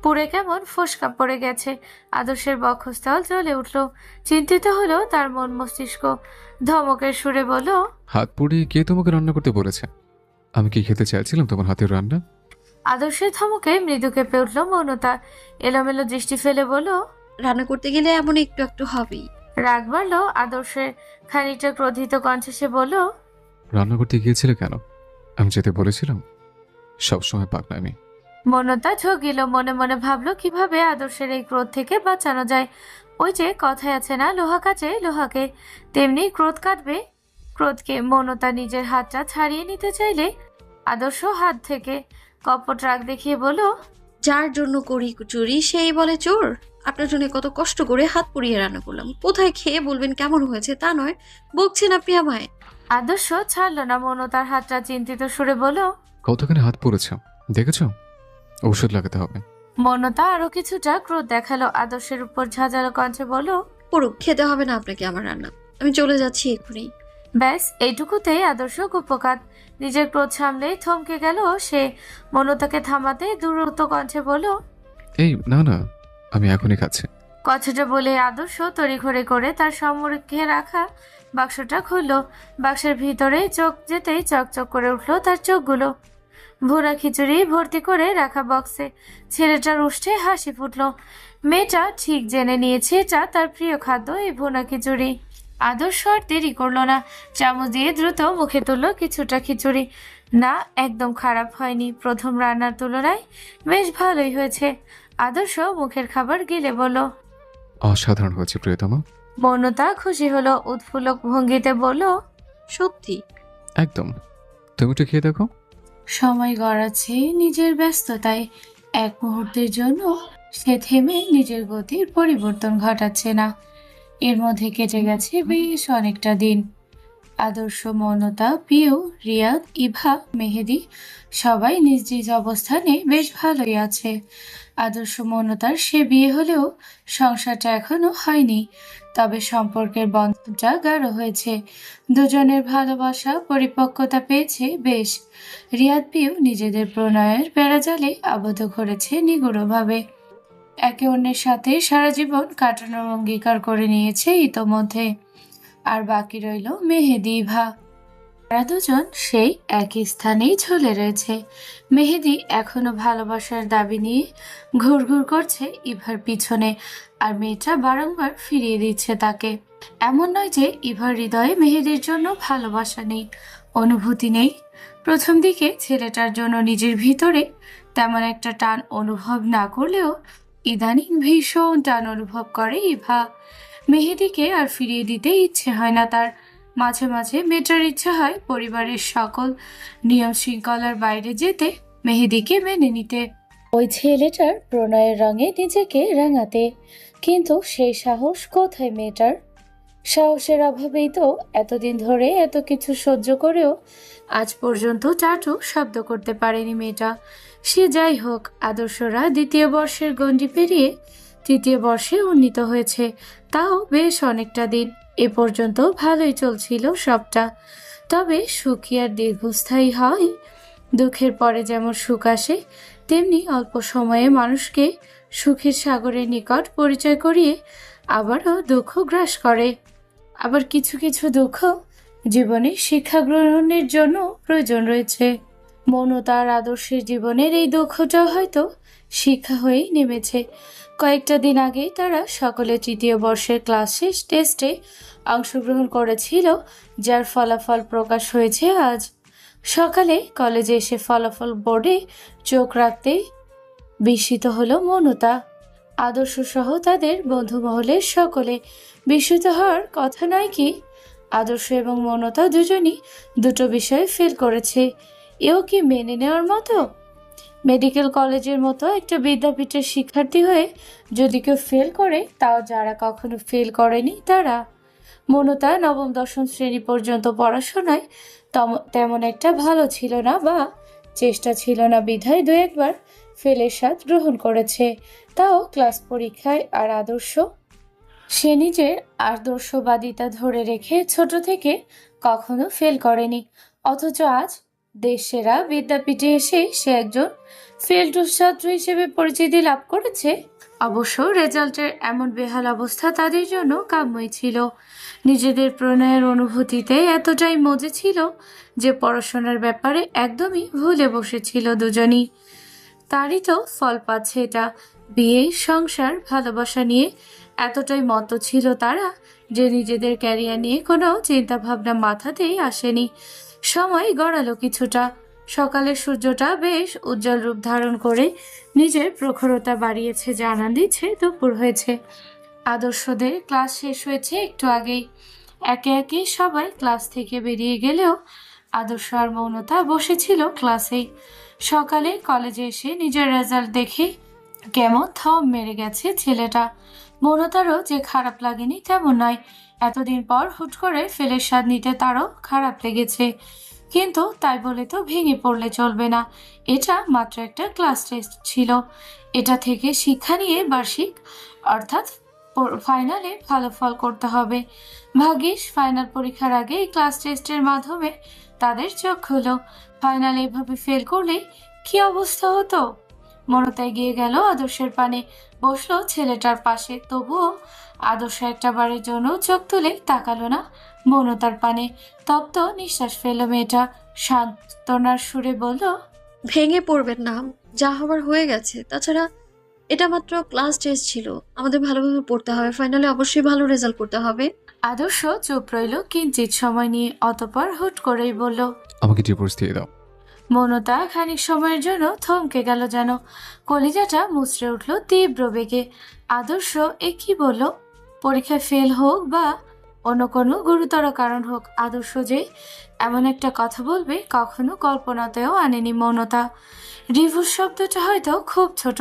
পুড়ে কেমন ফোসকা পড়ে গেছে। আদর্শের বক্ষস্থল জ্বলে উঠল। চিন্তিত হলো তার মন মস্তিষ্ক। ধমকের সুরে বলল, হাত পুড়িয়ে কে তোমাকে রান্না করতে বলেছে? আমি কি খেতে চাইছিলাম তোমার হাতের রান্না? আদর্শের ধমকে মৃদু কেঁপে উঠল মৌনতা। এলোমেলো দৃষ্টি ফেলে বলল, রান্না করতে গেলে এমন একটু একটু হবেই। রাগ বাড়ল আদর্শের। খানিকটা ক্রোধিত কণ্ঠে সে বলল, রান্না করতে গিয়েছিলে কেন? আমি যেতে বলেছিলাম? সবসময় পাকনামি। মৌনতা ঝগিল। মনে মনে ভাবলো কিভাবে আদর্শের এই ক্রোধ থেকে বাঁচানো যায়। ওই যে কথায় আছে না, লোহা কাটে লোহাকে, তেমনি ক্রোধ কাটবে ক্রোধকে। মৌনতা নিজের হাতটা ছাড়িয়ে নিতে চাইলে আদর্শ হাত থেকে কপট রাগ দেখিয়ে বলল, যার জন্য করি চুরি সেই বলে চোর। আপনার জন্য কত কষ্ট করে হাত পুড়িয়ে রান্না করলাম, কোথায় খেয়ে বলবেন কেমন হয়েছে তা নয়, বকছেন আপনি আমায়। আদর্শ ছাড়ল না মৌনতার হাতটা। চিন্তিত সুরে বলল, কতখানি হাত পড়েছ দেখেছো? ঔষধ লাগাতে হবে। মৌনতা আরো কিছুটা ক্রোধ দেখালো আদর্শের উপর। ঝাঁঝালো কণ্ঠে বলল, পড়ুক, খেতে হবে না আপনাকে আমার রান্না, আমি চলে যাচ্ছি এক্ষুনি। ব্যাস এইটুকুতেই আদর্শ কুপকাত। নিজের ক্রোধ সামলেই থমকে গেল সে। মৌনতাকে থামাতে দ্রুত কণ্ঠে বলল, এই না না, আমি এখনই খাচ্ছি। কথাটা বলে আদর্শ তড়িঘড়ি করে তার সম্মুখে রাখা বাক্সটা খুলল। বাক্সের ভিতরে চোখ যেতেই চকচক করে উঠল তার চোখগুলো। ভুনা খিচুড়ি ভর্তি করে রাখা বক্সে ছেলেটার উষ্ঠে হাসি ফুটল। মেয়েটা ঠিক জেনে নিয়েছে এটা তার প্রিয় খাদ্য, এই ভুনা খিচুড়ি। আদর্শ আর দেরি করলো না। চামচ দিয়ে দ্রুত মুখে তুললো কিছুটা খিচুড়ি। না, একদম খারাপ হয়নি। প্রথম রান্নার তুলনায় বেশ ভালোই হয়েছে। আদর্শ মুখের খাবার গিলে বলল। অসাধারণ হয়েছে প্রিয়তমা। মৌনতা খুশি হলো। উৎফুল্ল ভঙ্গিতে বলল, সত্যি? একদম। তুমি একটু খেয়ে দেখো। সময় গড়াচ্ছে নিজের ব্যস্ততায়। এক মুহূর্তের জন্য সে থেমে নিজের গতির পরিবর্তন ঘটাচ্ছে না। এর মধ্যে কেটে গেছে বেশ অনেকটা দিন। আদর্শ, মৌনতা, পিউ, রিয়াদ, ইভা, মেহেদি সবাই নিজ নিজ অবস্থানে বেশ ভালোই আছে। আদর্শ মৌনতার সে বিয়ে হলেও সংসারটা এখনো হয়নি, তবে সম্পর্কের বন্ধনটা গাঢ় হয়েছে। দুজনের ভালোবাসা পরিপক্কতা পেয়েছে বেশ। রিয়াদ, পিউ নিজেদের প্রণয়ের বেড়াজালে আবদ্ধ করেছে নিগুড়ভাবে। একে অন্যের সাথে সারা জীবন কাটানোর অঙ্গীকার করে নিয়েছে ইতোমধ্যে। আর বাকি রইল মেহেদি, ইভা। তারা দুজন সেই একই স্থানেই ঝুলে রয়েছে। মেহেদি এখনো ভালোবাসার দাবি নিয়ে ঘুরঘুর করছে ইভার পিছনে, আর মেয়েটা বারংবার ফিরিয়ে দিচ্ছে তাকে। এমন নয় যে ইভার হৃদয়ে মেহেদির জন্য ভালোবাসা নেই, অনুভূতি নেই। প্রথম দিকে ছেলেটার জন্য নিজের ভিতরে তেমন একটা টান অনুভব না করলেও ইদানিং ভীষণ টান অনুভব করে ইভা। মেহেদিকে আর ফিরিয়ে দিতে ইচ্ছে হয় না তার। মাঝে মাঝে মেয়েটার ইচ্ছা হয় পরিবারের সকল নিয়ম শৃঙ্খলার বাইরে যেতে, মেহেদিকে মেনে নিতে, ওই ছেলেটার প্রণয়ের রঙে নিজেকে রাঙাতে। কিন্তু সেই সাহস কোথায় মেয়েটার? সাহসের অভাবেই তো এতদিন ধরে এত কিছু সহ্য করেও আজ পর্যন্ত চাটু শব্দ করতে পারেনি মেয়েটা। সে যাই হোক, আদর্শরা দ্বিতীয় বর্ষের গণ্ডি পেরিয়ে তৃতীয় বর্ষে উন্নীত হয়েছে, তাও বেশ অনেকটা দিন। এ পর্যন্ত ভালোই চলছিল সবটা। তবে সুখী আর দীর্ঘস্থায়ী হয়। দুঃখের পরে যেমন সুখ আসে, তেমনি অল্প সময়ে মানুষকে সুখের সাগরের নিকট পরিচয় করিয়ে আবারও দুঃখ গ্রাস করে। আবার কিছু কিছু দুঃখ জীবনে শিক্ষা গ্রহণের জন্য প্রয়োজন রয়েছে। মৌনতা আর আদর্শের জীবনের এই দুঃখটা হয়তো শিক্ষা হয়েই নেমেছে। কয়েকটা দিন আগেই তারা সকলে তৃতীয় বর্ষের ক্লাস শেষ টেস্টে অংশগ্রহণ করেছিল, যার ফলাফল প্রকাশ হয়েছে আজ সকালে। কলেজে এসে ফলাফল বোর্ডে চোখ রাখতেই বিস্মিত হলো মৌনতা। আদর্শ সহ তাদের বন্ধুমহলের সকলে বিস্মিত হওয়ার কথা নয় কি? আদর্শ এবং মৌনতা দুজনই দুটো বিষয়ে ফেল করেছে। এও কি মেনে নেওয়ার মতো? মেডিকেল কলেজের মতো একটা বিদ্যাপীঠের শিক্ষার্থী হয়ে যদি কেউ ফেল করে, তাও যারা কখনো ফেল করেনি তারা। মৌনতা নবম দশম শ্রেণী পর্যন্ত পড়াশোনায় তেমন একটা ভালো ছিল না, বা চেষ্টা ছিল না বিধায় দু একবার ফেলের স্বাদ গ্রহণ করেছে, তাও ক্লাস পরীক্ষায়। আর আদর্শ, সে নিজের আদর্শবাদিতা ধরে রেখে ছোট থেকে কখনো ফেল করেনি, অথচ আজ দেশ সেরা বিদ্যাপীঠে এসে সে একজন ফেল্ড ছাত্র হিসেবে পরিচিতি লাভ করেছে। অবশ্য রেজাল্টের এমন বেহাল অবস্থা তাদের জন্য কাম্যই ছিল। নিজেদের প্রণয়ের অনুভূতিতে এতটাই মজে ছিল যে পড়াশোনার ব্যাপারে একদমই ভুলে বসেছিল দুজনই। তারই তো ফল পাচ্ছে এটা। বিয়ে, সংসার, ভালোবাসা নিয়ে এতটাই মত্ত ছিল তারা যে নিজেদের ক্যারিয়ার নিয়ে কোনো চিন্তা ভাবনা মাথাতেই আসেনি। সময় গড়ালো কিছুটা। সকালের সূর্যটা বেশ উজ্জ্বল রূপ ধারণ করে নিজের প্রখরতা বাড়িয়েছে, জানান দিচ্ছে দুপুর হয়েছে। আদর্শদের ক্লাস শেষ হয়েছে একটু আগেই। একে একে সবাই ক্লাস থেকে বেরিয়ে গেলেও আদর্শ আর মৌনতা বসেছিল ক্লাসেই। সকালে কলেজে এসে নিজের রেজাল্ট দেখে কেমন থম মেরে গেছে ছেলেটা। মৌনতারও যে খারাপ লাগেনি তেমন নয়, এতদিন পর হুট করে ফেলের স্বাদ নিতে তারও খারাপ লেগেছে। কিন্তু তাই বলে তো ভেঙে পড়লে চলবে না। এটা মাত্র একটা ক্লাস টেস্ট ছিল। এটা থেকে শিক্ষা নিয়ে বার্ষিক অর্থাৎ ফাইনালে ভালো ফল করতে হবে। ভাগ্যিস ফাইনাল পরীক্ষার আগে এই ক্লাস টেস্টের মাধ্যমে তাদের চোখ হলো। ফাইনালে এভাবে ফেল করলে কি অবস্থা হতো। মনতায় গিয়ে গেল আদর্শের পানে, বসলো ছেলেটার পাশে। তবুও আদর্শ একটা বারের জন্য চোখ তুলে তাকালো না মনতার পানে। তপ্ত নিঃশ্বাস ফেল মেয়েটা, সান্ত্বনার সুরে বলল, ভেঙে পড়বেন না, যা হবার হয়ে গেছে। তাছাড়া এটা মাত্র ক্লাস টেস্ট ছিল, আমাদের ভালোভাবে পড়তে হবে, ফাইনালে অবশ্যই ভালো রেজাল্ট করতে হবে। আদর্শ চুপ রইল কিঞ্চিত সময় নিয়ে, অতঃপর হুট করেই বলল, আমাকে ডিভোর্স দিয়ে দাও। মনতা খানিক সময়ের জন্য থমকে গেল, যেন কলিজাটা মুচড়ে উঠল তীব্র বেগে। আদর্শ এ কি বলল? পরীক্ষায় ফেল হোক বা অন্য কোনো গুরুতর কারণ হোক, আদর্শ যে এমন একটা কথা বলবে কখনো কল্পনাতেও আনেনি মনতা। ডিভোর্স শব্দটা হয়তো খুব ছোট,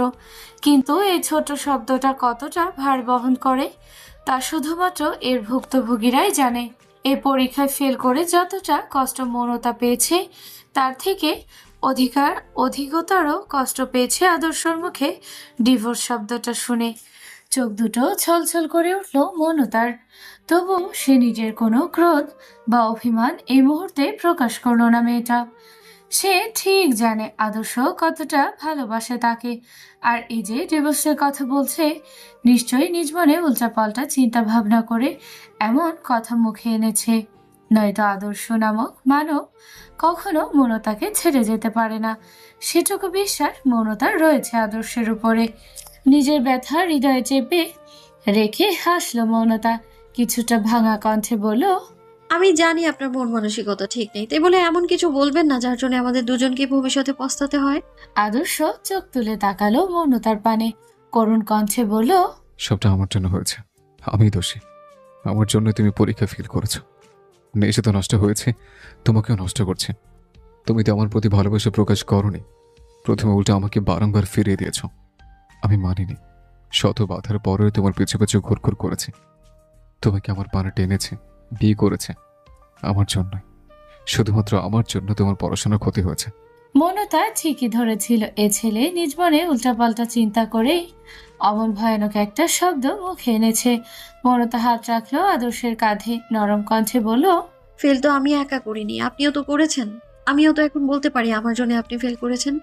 কিন্তু এই ছোট শব্দটা কতটা ভার বহন করে তা শুধুমাত্র এর ভুক্তভোগীরাই জানে। এই পরীক্ষায় ফেল করে যতটা কষ্ট মনতা পেয়েছে তার থেকে অধিকতর কষ্ট পেয়েছে আদর্শর মুখে ডিভোর্স শব্দটা শুনে। চোখ দুটো ছলছল করে উঠল মনতার। তবু সে নিজের কোনো ক্রোধ বা অভিমান এই মুহূর্তে প্রকাশ করল না মেয়েটা। সে ঠিক জানে আদর্শ কতটা ভালোবাসে তাকে। আর এই যে ডিভোর্সের কথা বলছে, নিশ্চয়ই নিজ মনে উল্টাপাল্টা চিন্তা ভাবনা করে এমন কথা মুখে এনেছে। নয়তো আদর্শ নামক মানব কখনো মনতাকে ছেড়ে যেতে পারে না। সেটুকু বিশ্বাস মনতার রয়েছে আদর্শের উপরে। নিজের ব্যথা হৃদয়ে চেপে রেখে হাসলো মনতা, কিছুটা ভাঙা কণ্ঠে বলল, আমি জানি আপনার মন মানসিকতা ঠিক নেই, তাই বলে এমন কিছু বলবেন না যার জন্য আমাদের দুজনকে ভবিষ্যতে পস্তাতে হয়। আদর্শ চোখ তুলে তাকালো মনতার পানে, করুণ কণ্ঠে বলল, সবটা আমার জন্য হয়েছে, আমি দোষী। আমার জন্য তুমি পরীক্ষা ফেল করেছো। নেশে তো নষ্ট হয়েছে, তোমাকেও নষ্ট করছে। তুমি তো আমার প্রতি ভালোবাসা প্রকাশ করোনি, প্রথমে উল্টো আমাকে বারংবার ফিরিয়ে দিয়েছ। আমি মানিনি, শত বাধার পরেও তোমার পিছু পিছু ঘুরঘুর করেছে। তোমাকে আমার পানে টেনেছে, বিয়ে করেছে আমার জন্যই। শুধুমাত্র আমার জন্য তোমার পড়াশোনার ক্ষতি হয়েছে। মনতা ঠিকই ধরেছিল, এ ছেলে নিজ মনে উল্টাপাল্টা চিন্তা করেই অমন ভয়ানক একটা শব্দ মুখে এনেছে। মনতা হাত রাখলো আদর্শের কাঁধে, নরম কণ্ঠে বলল, ফেল তো আমি একা করিনি, আপনিও তো করেছেন। আমিও তো এখন বলতে পারি আমার জন্য আপনি ফেল করেছেন।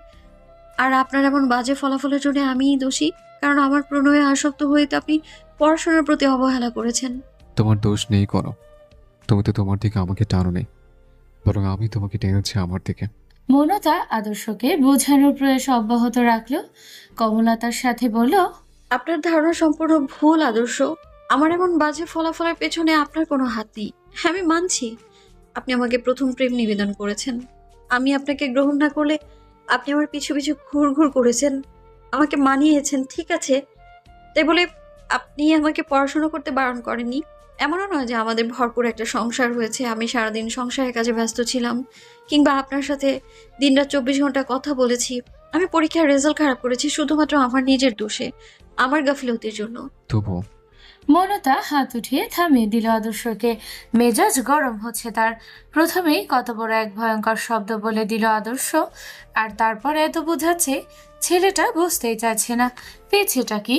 আর আপনার এমন বাজে ফলাফলের জন্য আমিই দোষী, কারণ আমার প্রণয়ে আসক্ত হয়ে তো আপনি পড়াশোনার প্রতি অবহেলা করেছেন। তোমার দোষ নেই কোনো, তুমি তো তোমার দিকে আমাকে টানো নেই, বরং আমি তোমাকে টেনেছি আমার দিকে। মনতা আদর্শকে বোঝানোর প্রয়াস অব্যাহত রাখলো, কমলতার সাথে বলল, আপনার ধারণা সম্পূর্ণ ভুল আদর্শ। আমার এমন বাজে ফলাফলের পেছনে আপনার কোনো হাত নেই। হ্যাঁ, আমি মানছি আপনি আমাকে প্রথম প্রেম নিবেদন করেছেন। আমি আপনাকে গ্রহণ না করলে আপনি আমার পিছু পিছু ঘুরঘুর করেছেন, আমাকে মানিয়েছেন, ঠিক আছে। তাই বলে আপনি আমাকে পড়াশোনা করতে বারণ করেননি। এমনও নয় যে আমাদের ভরপুর একটা সংসার হয়েছে, আমি সারাদিন সংসারের কাজে ব্যস্ত ছিলাম, কিংবা আপনার সাথে দিনরাত 24 ঘন্টা কথা বলেছি। আমি পরীক্ষার রেজাল্ট খারাপ করেছি শুধুমাত্র আমার নিজের দোষে, আমার গাফিলতির জন্য। তবুও মনতা হাত উঠিয়ে থামিয়ে দিল আদর্শকে। মেজাজ গরম হচ্ছে তার। প্রথমেই কত বড় এক ভয়ঙ্কর শব্দ বলে দিল আদর্শ, আর তারপর এত বোঝাচ্ছে ছেলেটা বুঝতেই চাইছে না পেছেটা কি।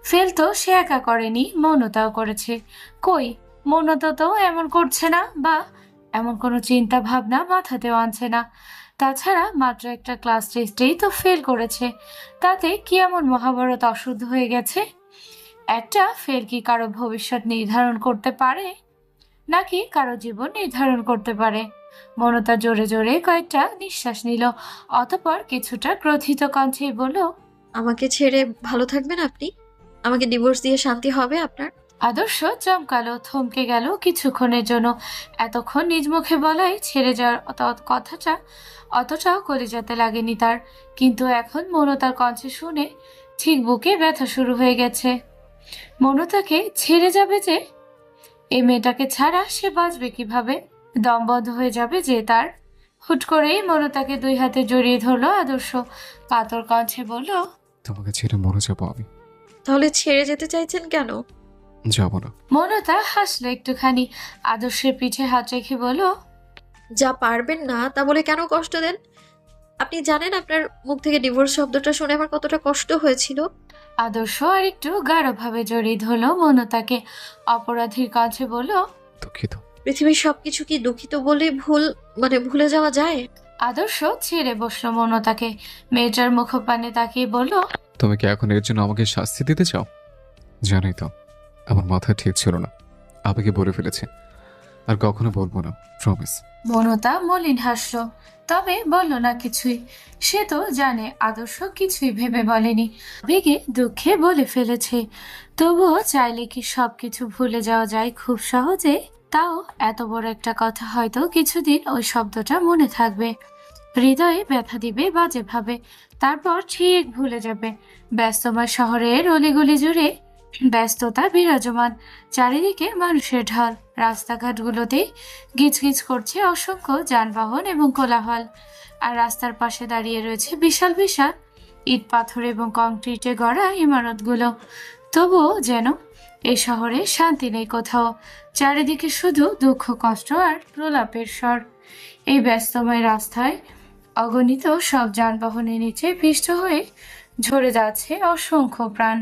ফেল তো সে একা করেনি, মনতাও করেছে। কই, মনতা তো এমন করছে না, বা এমন কোনো চিন্তা ভাবনা মাথাতেও আনছে না। তাছাড়া মাত্র একটা ক্লাস টেস্টেই তো ফেল করেছে, তাতে কি এমন মহাভারত অশুদ্ধ হয়ে গেছে? একটা ফেল কি কারো ভবিষ্যৎ নির্ধারণ করতে পারে, নাকি কারো জীবন নির্ধারণ করতে পারে? মনতা জোরে জোরে কয়েকটা নিঃশ্বাস নিল, অতঃপর কিছুটা ক্রোধিত কণ্ঠেই বলল, আমাকে ছেড়ে ভালো থাকবেন আপনি? আমাকে ডিভোর্স দিয়ে শান্তি হবে আপনার? আদর্শ চমকালো, থমকে গেল কিছুক্ষণের জন্য। এতক্ষণ নিজ মুখে বলাই ছেড়ে যাওয়ার কথাটা অতটাও কলিজাতে লাগেনি তার, কিন্তু এখন মনতার কণ্ঠে শুনে ঠিক বুকে ব্যথা শুরু হয়ে গেছে। মনতাকে ছেড়ে যাবে যে? এই মেয়েটাকে ছাড়া সে বাঁচবে কিভাবে? দম বন্ধ হয়ে যাবে যে তার। হুট করেই মনতাকে দুই হাতে জড়িয়ে ধরলো আদর্শ, কাতর কণ্ঠে বলল, তোমাকে ছেড়ে মরে যাবো আমি। তাহলে ছেড়ে যেতে চাইছেন কেন? যাবো না। মনতা হাসলো একটুখানি, আদর্শের পিঠে হাত রেখে বলল, যা পারবেন না তা বলে কেন কষ্ট দেন? আপনি জানেন আপনার মুখ থেকে ডিভোর্স শব্দটা শুনে আমার কতটা কষ্ট হয়েছিল। আদর্শ আর একটু গাঢ়ভাবে জড়িয়ে ধরলো মনতাকে, অপরাধীর কাছে বলল, দুঃখিত। পৃথিবীর সবকিছু কি দুঃখিত বলে ভুলে যাওয়া যায়? আদর্শ ছেড়ে বসলো মনতাকে, মেয়েটার মুখপানে তাকিয়ে বলল, তুমি কি এখন এর জন্য আমাকে শাস্তি দিতে চাও? জানোই তো আমার মাথা ঠিক ছিল না, আবেগে বলে ফেলেছে। আর কখনো বলবো না, প্রমিস। মনতা মলিন হাসলো, তবে বলল না কিছুই। সে তো জানে আদর্শ কিছুই ভেবে বলেনি, আবেগে দুঃখে বলে ফেলেছে। তবুও চাইলে কি সবকিছু ভুলে যাওয়া যায় খুব সহজে? তাও এত বড় একটা কথা হয়তো কিছুদিন ওই শব্দটা মনে থাকবে, হৃদয়ে ব্যথা দিবে বাজে ভাবে, তারপর ঠিক ভুলে যাবে। ব্যস্তময় শহরের অলিগলি জুড়ে ব্যস্ততা বিরাজমান, চারিদিকে মানুষের ঢল, রাস্তাঘাটগুলোতে গিজগিজ করছে অসংখ্য যানবাহন এবং কোলাহল। আর রাস্তার পাশে দাঁড়িয়ে রয়েছে বিশাল বিশাল ইট পাথর এবং কংক্রিটে গড়া ইমারতগুলো। তবুও যেন এই শহরে শান্তি নেই কোথাও, চারিদিকে শুধু দুঃখ, কষ্ট আর প্রলাপের স্বর। এই ব্যস্তময় রাস্তায় অগণিত সব যানবাহনের নিচে পিষ্ট হয়ে ঝরে যাচ্ছে অসংখ্য প্রাণ।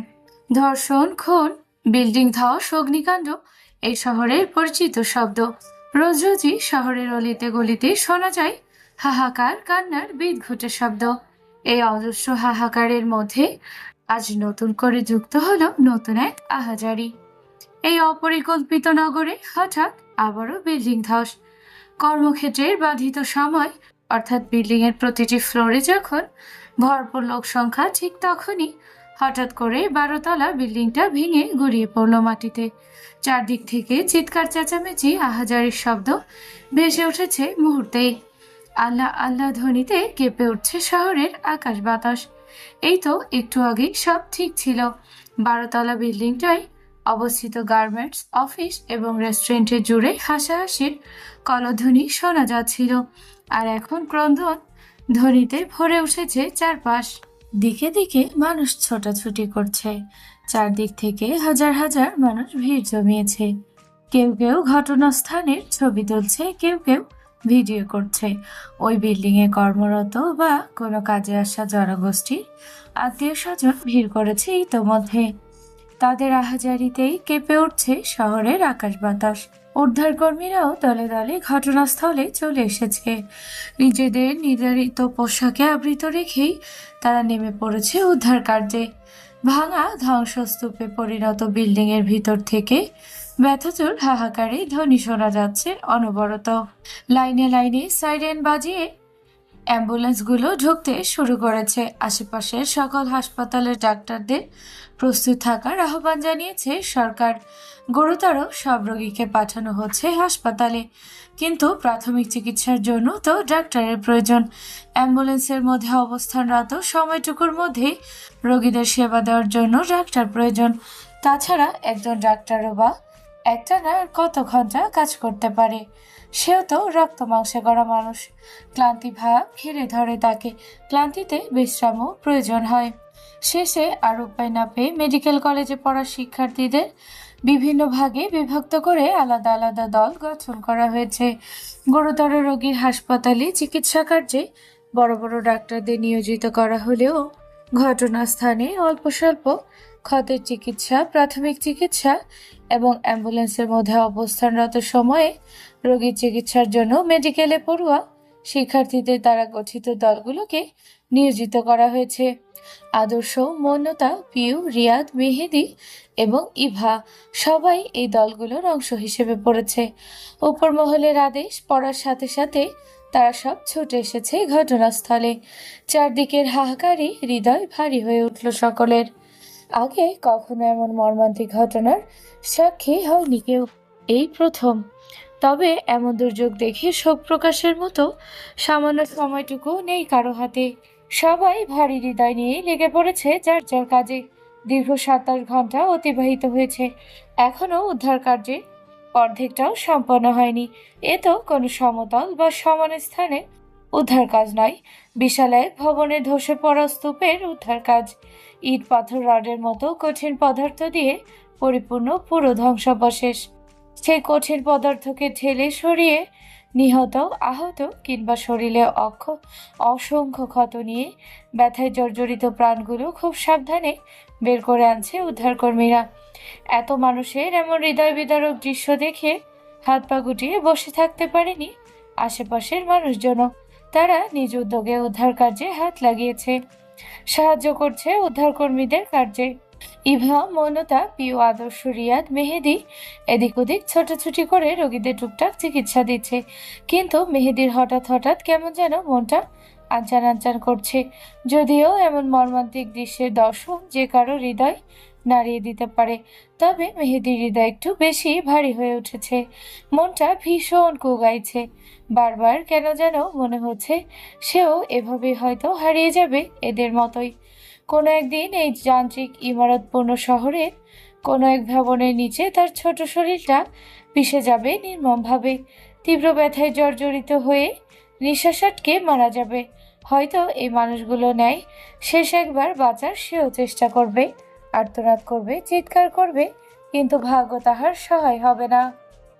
ধর্ষণ, খুন, বিল্ডিং ধস, অগ্নিকাণ্ড এই শহরের পরিচিত শব্দ। রোজ রোজই শহরের অলিতে গলিতে শোনা যায় হাহাকার, কান্নার বিদঘুটে শব্দ। এই অজস্র হাহাকারের মধ্যে আজ নতুন করে যুক্ত হলো নতুন এক আহাজারি। এই অপরিকল্পিত নগরে হঠাৎ আবারও বিল্ডিং ধস। কর্মক্ষেত্রের বাধিত সময়, অর্থাৎ বিল্ডিং এর প্রতিটি ফ্লোরে যখন ভরপুর লোক সংখ্যা, ঠিক তখনই হঠাৎ করে 12 তলা বিল্ডিংটা ভেঙে গড়িয়ে পড়লো মাটিতে। চারদিক থেকে চিৎকার, চেঁচামেচি, আহাজারির শব্দ ভেসে উঠেছে মুহূর্তেই। আল্লাহ আল্লাহ ধ্বনিতে কেঁপে উঠছে শহরের আকাশ বাতাস। এই তো একটু আগেই সব ঠিক ছিল। 12 তলা বিল্ডিংটায় অবস্থিত গার্মেন্টস, অফিস এবং রেস্টুরেন্টের জুড়ে হাসাহাসির কলধ্বনি শোনা যাচ্ছিল, আর এখন ক্রন্দন ধ্বনিতে ভরে উঠেছে চারপাশ। দিকে দিকে মানুষ ছোটাছুটি করছে, চারদিক থেকে হাজার হাজার মানুষ ভিড় জমিয়েছে। কেউ কেউ ঘটনাস্থানের ছবি তুলছে, কেউ কেউ ভিডিও করছে। ওই বিল্ডিং এ কর্মরত বা কোনো কাজে আসা জনগোষ্ঠীর আত্মীয় স্বজন ভিড় করেছে ইতোমধ্যে। তাদের আহাজারিতেই কেঁপে উঠছে শহরের আকাশ বাতাস। উদ্ধারকর্মীরাও দলে দলে ঘটনাস্থলে চলে এসেছে। নিজেদের নির্ধারিত পোশাকে আবৃত রেখেই তারা নেমে পড়েছে উদ্ধার কার্যে। ভাঙা ধ্বংসস্তূপে পরিণত বিল্ডিং এর ভিতর থেকে ব্যথাতুর হাহাকারে ধ্বনি শোনা যাচ্ছে অনবরত। লাইনে লাইনে সাইরেন বাজিয়ে অ্যাম্বুলেন্সগুলো ঢুকতে শুরু করেছে। আশেপাশের সকল হাসপাতালের ডাক্তারদের প্রস্তুত থাকার আহ্বান জানিয়েছে সরকার। গুরুতর সব রোগীকে পাঠানো হচ্ছে হাসপাতালে, কিন্তু প্রাথমিক চিকিৎসার জন্য তো ডাক্তারের প্রয়োজন। অ্যাম্বুলেন্সের মধ্যে অবস্থানরত সময়টুকুর মধ্যে রোগীদের সেবা দেওয়ার জন্য ডাক্তার প্রয়োজন। তাছাড়া একজন ডাক্তারও বা একটানা কত ঘন্টা কাজ করতে পারে? সেও তো রক্ত মাংসে গড়া মানুষ। ক্লান্তি ভাব ঘিরে ধরে তাকে, ক্লান্তিতে বিশ্রামও প্রয়োজন হয়। শেষে আর উপায় না পেয়ে মেডিকেল কলেজে পড়া শিক্ষার্থীদের বিভিন্ন ভাগে বিভক্ত করে আলাদা আলাদা দল গঠন করা হয়েছে। গুরুতর রোগীর হাসপাতালে চিকিৎসা কার্যে বড় বড় ডাক্তারদের নিয়োজিত করা হলেও ঘটনাস্থানে অল্প স্বল্প ক্ষতের চিকিৎসা, প্রাথমিক চিকিৎসা এবং অ্যাম্বুলেন্সের মধ্যে অবস্থানরত সময়ে রোগীর চিকিৎসার জন্য মেডিকেলে পড়ুয়া শিক্ষার্থীদের দ্বারা গঠিত দলগুলোকে নিয়োজিত করা হয়েছে। আদর্শ, মৌনতা, পিউ, রিয়াদ, মেহেদি এবং ইভা সবাই এই দলগুলোর অংশ হিসেবে পড়েছে। উপর মহলের আদেশ পড়ার সাথে সাথে তারা সব ছুটে এসেছে ঘটনাস্থলে। চারদিকের হাহাকারে হৃদয় ভারী হয়ে উঠল সকলের। আগে কখনো এমন মর্মান্তিক ঘটনার সাক্ষী হয়নি কেউ, এই প্রথম। তবে এমন দুর্যোগ দেখে শোক প্রকাশের মতো সামান্য সময়টুকু নেই কারো হাতে। সবাই ভারী হৃদয় নিয়ে লেগে পড়েছে যার যার কাজে। দীর্ঘ 27 ঘন্টা অতিবাহিত হয়েছে, এখনো উদ্ধার কার্যে অর্ধেকটাও সম্পন্ন হয়নি। এ তো কোনো সমতল বা সমান স্থানে উদ্ধার কাজ নয়, বিশাল এক ভবনে ধসে পড়া স্তূপের উদ্ধার কাজ। ইট, পাথর, রডের মতো কঠিন পদার্থ দিয়ে পরিপূর্ণ পুরো ধ্বংসাবশেষ। সেই কঠিন পদার্থকে ঠেলে সরিয়ে নিহত, আহত কিংবা শরীরে অসংখ্য ক্ষত নিয়ে ব্যথায় জর্জরিত প্রাণগুলো খুব সাবধানে বের করে আনছে উদ্ধারকর্মীরা। এত মানুষের এমন হৃদয় বিদারক দৃশ্য দেখে হাত পা গুটিয়ে বসে থাকতে পারেনি আশেপাশের মানুষজন। তারা নিজ উদ্যোগে উদ্ধার কার্যে হাত লাগিয়েছে, সাহায্য করছে উদ্ধারকর্মীদের কার্যে। ইভা, মৌনতা, পিউ, আদর্শ, রিয়াদ, মেহেদি এদিক ওদিক ছোটাছুটি করে রোগীদের টুকটাক চিকিৎসা দিচ্ছে। কিন্তু মেহেদির হঠাৎ হঠাৎ কেমন যেন মনটা আনচান আনচান করছে। যদিও এমন মর্মান্তিক দৃশ্যের দর্শন যে কারো হৃদয় নাড়িয়ে দিতে পারে, তবে মেহেদির হৃদয় একটু বেশি ভারী হয়ে উঠেছে। মনটা ভীষণ কুগাইছে। বারবার কেন যেন মনে হচ্ছে সেও এভাবে হয়তো হারিয়ে যাবে এদের মতোই। কোনো একদিন এই যান্ত্রিক ইমারতপূর্ণ শহরের কোনো এক ভবনের নিচে তার ছোট শরীরটা পিষে যাবে নির্মমভাবে। তীব্র ব্যথায় জর্জরিত হয়ে নিঃশ্বাস আটকে মারা যাবে। হয়তো এই মানুষগুলো নেয় শেষ একবার বাঁচার সেও চেষ্টা করবে, আর্তনাদ করবে, চিৎকার করবে, কিন্তু ভাগ্য তাহার সহায় হবে না।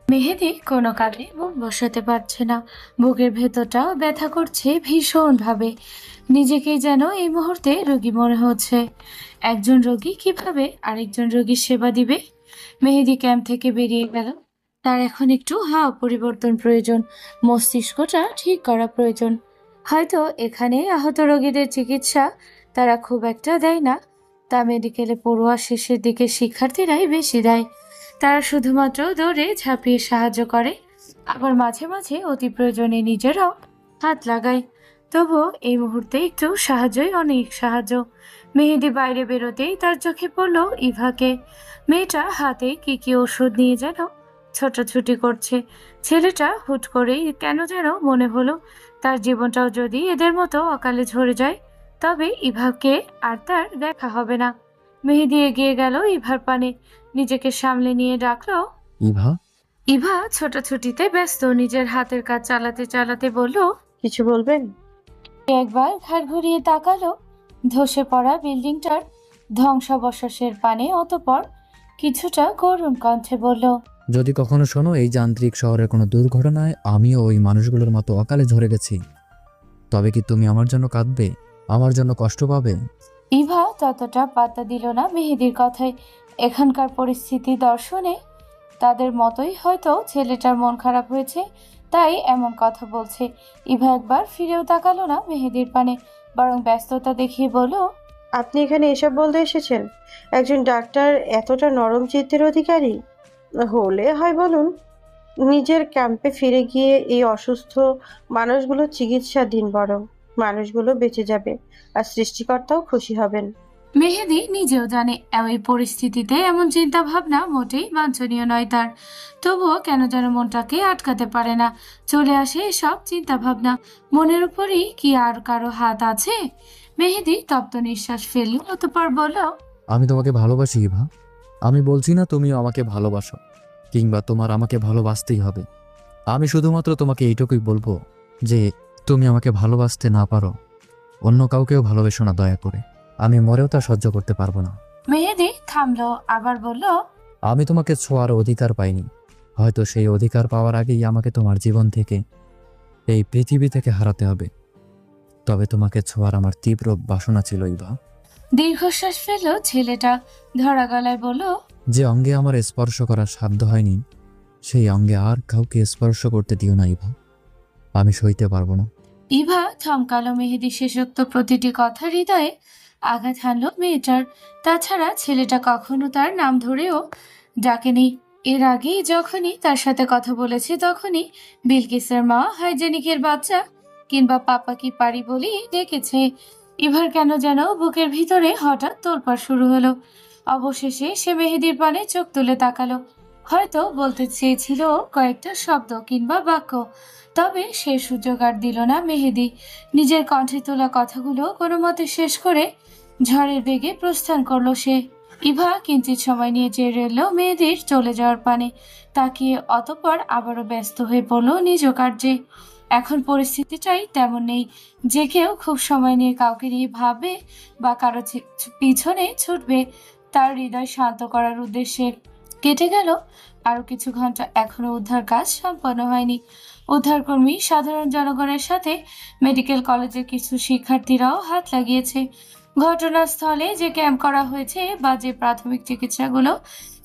মেহেদি কোনো কাজে মন বসাতে পারছে না। বুকের ভেতরটাও ব্যথা করছে ভীষণভাবে। নিজেকেই যেন এই মুহূর্তে রোগী মনে হচ্ছে। একজন রোগী কিভাবে আরেকজন রোগীর সেবা দিবে? মেহেদি ক্যাম্প থেকে বেরিয়ে গেল। তার এখন একটু হাওয়া পরিবর্তন প্রয়োজন, মস্তিষ্কটা ঠিক করা প্রয়োজন। হয়তো এখানে আহত রোগীদের চিকিৎসা তারা খুব একটা দেয় না, তা মেডিকেলে পড়ুয়া শেষের দিকে শিক্ষার্থীরাই বেশি দেয়। তারা শুধুমাত্র দৌড়ে ঝাঁপিয়ে সাহায্য করে, আবার মাঝে মাঝে অতি প্রয়োজনে নিজেরাও হাত লাগায়। তবুও এই মুহূর্তে একটু সাহায্যই অনেক সাহায্য। মেহেদি বাইরে বেরোতেই তার চোখে পড়ল ইভাকে। মেয়েটা হাতে কি কি ওষুধ নিয়ে যেন ছোটাছুটি করছে। ছেলেটা হুট করেই কেন যেন মনে হলো তার জীবনটাও যদি এদের মতো অকালে ঝরে যায়, তবে ইভাকে আর তার দেখা হবে না। মেহেদি এগিয়ে গেল ইভার পানে, নিজেকে সামলে নিয়ে ডাকলো, ইভা। ইভা ছোটাছুটিতে ব্যস্ত, নিজের হাতের কাজ চালাতে চালাতে বলল, কিছু বলবেন? একবার ঘাড় ঘুরিয়ে তাকালো ধসে পড়া বিল্ডিংটার ধ্বংসাবশেষের পানে, অতঃপর কিছুটা করুণ কণ্ঠে বলল, যদি কখনো শোনো এই যান্ত্রিক শহরের কোনো দুর্ঘটনায় আমিও ওই মানুষগুলোর মতো অকালে ঝরে গেছি, তবে কি তুমি আমার জন্য কাঁদবে, আমার জন্য কষ্ট পাবে? ইভা ততটা পাত্তা দিল না মেহেদির কথায়। এখানকার পরিস্থিতি দর্শনে তাদের মতোই হয়তো ছেলেটার মন খারাপ হয়েছে, তাই এমন কথা বলছে। ইভা একবার ফিরেও তাকালো না মেহেদির পানে, বরং ব্যস্ততা দেখিয়ে বলল, আপনি এখানে এসব বলতে এসেছেন? একজন ডাক্তার এতটা নরম চিত্তের অধিকারী হলে হয় বলুন, নিজের ক্যাম্পে ফিরে গিয়ে এই অসুস্থ মানুষগুলো চিকিৎসা দিন, বরং মানুষগুলো বেঁচে যাবে আর সৃষ্টিকর্তাও খুশি হবেন। মেহেদি নিজেও জানে এই পরিস্থিতিতে এমন চিন্তা ভাবনা মোটেই বাঞ্ছনীয় নয় তার। তবুও কেন যেন মনটাকে আটকাতে পারে না, চলে আসে এসব চিন্তা ভাবনা। মনের উপরই কি আর কারো হাত আছে? মেহেদি তপ্ত নিঃশ্বাস ফেলল, অতঃপর বলল, আমি তোমাকে ভালোবাসি ইভা। আমি বলছি না তুমিও আমাকে ভালোবাসো, কিংবা তোমার আমাকে ভালোবাসতেই হবে। আমি শুধুমাত্র তোমাকে এইটুকুই বলবো যে তুমি আমাকে ভালোবাসতে না পারো, অন্য কাউকেও ভালোবেসো না দয়া করে। আমি মরেও তা সহ্য করতে পারবো না। মেহেদি থামলো, আবার বলল, আমি তোমাকে ছোঁয়ার অধিকার পাইনি, হয়তো সেই অধিকার পাওয়ার আগেই আমাকে তোমার জীবন থেকে, এই পৃথিবী থেকে হারাতে হবে। তবে তোমাকে ছোঁয়ার আমার তীব্র বাসনা ছিল ইভা। দীর্ঘশ্বাস ফেলল ছেলেটা, ধরা গলায় বলল, যে অঙ্গে আমার স্পর্শ করার সাধ্য হয়নি, সেই অঙ্গে আর কাউকে স্পর্শ করতে দিও না ইভা, আমি সইতে পারবো না। ইভা থমকালো। মেহেদী শেষোক্ত প্রতিটি কথা হৃদয়ে আঘাত হানল মেয়েটার। তাছাড়া ছেলেটা কখনো তার নাম ধরেও ডাকেনি। এর আগেই যখনই তার সাথে কথা বলেছে তখনই বিলকিসের মা, হাইজেনিকের বাচ্চা কিংবা পাপা কি পারি বলেই ডেকেছে। ইভার কেন যেন বুকের ভিতরে হঠাৎ তোলপাড় শুরু হলো। অবশেষে সে মেহেদীর পানে চোখ তুলে তাকালো। হয়তো বলতে চেয়েছিল কয়েকটা শব্দ কিংবা বাক্য, তবে সে সুযোগ আর দিল না মেহেদী। নিজের কণ্ঠে তোলা কথাগুলো কোনো মতে শেষ করে ঝড়ের বেগে প্রস্থান করলো সে। ইভা কিঞ্চিত সময় নিয়ে চেয়ে রইল মেহেদীর চলে যাওয়ার পানে তাকিয়ে, অতঃপর আবারও ব্যস্ত হয়ে পড়ল নিজ কার্যে। এখন পরিস্থিতিটাই তেমন নেই যে কেউ খুব সময় নিয়ে কাউকে নিয়ে ভাববে বা কারো পিছনে ছুটবে তার হৃদয় শান্ত করার উদ্দেশ্যে। কেটে গেল আরো কিছু ঘন্টা, এখনো উদ্ধার কাজ সম্পন্ন হয়নি। উদ্ধারকর্মী, সাধারণ জনগণের সাথে মেডিকেল কলেজের কিছু শিক্ষার্থীরাও হাত লাগিয়েছে। ঘটনাস্থলে যে ক্যাম্প করা হয়েছে বা যে প্রাথমিক চিকিৎসাগুলো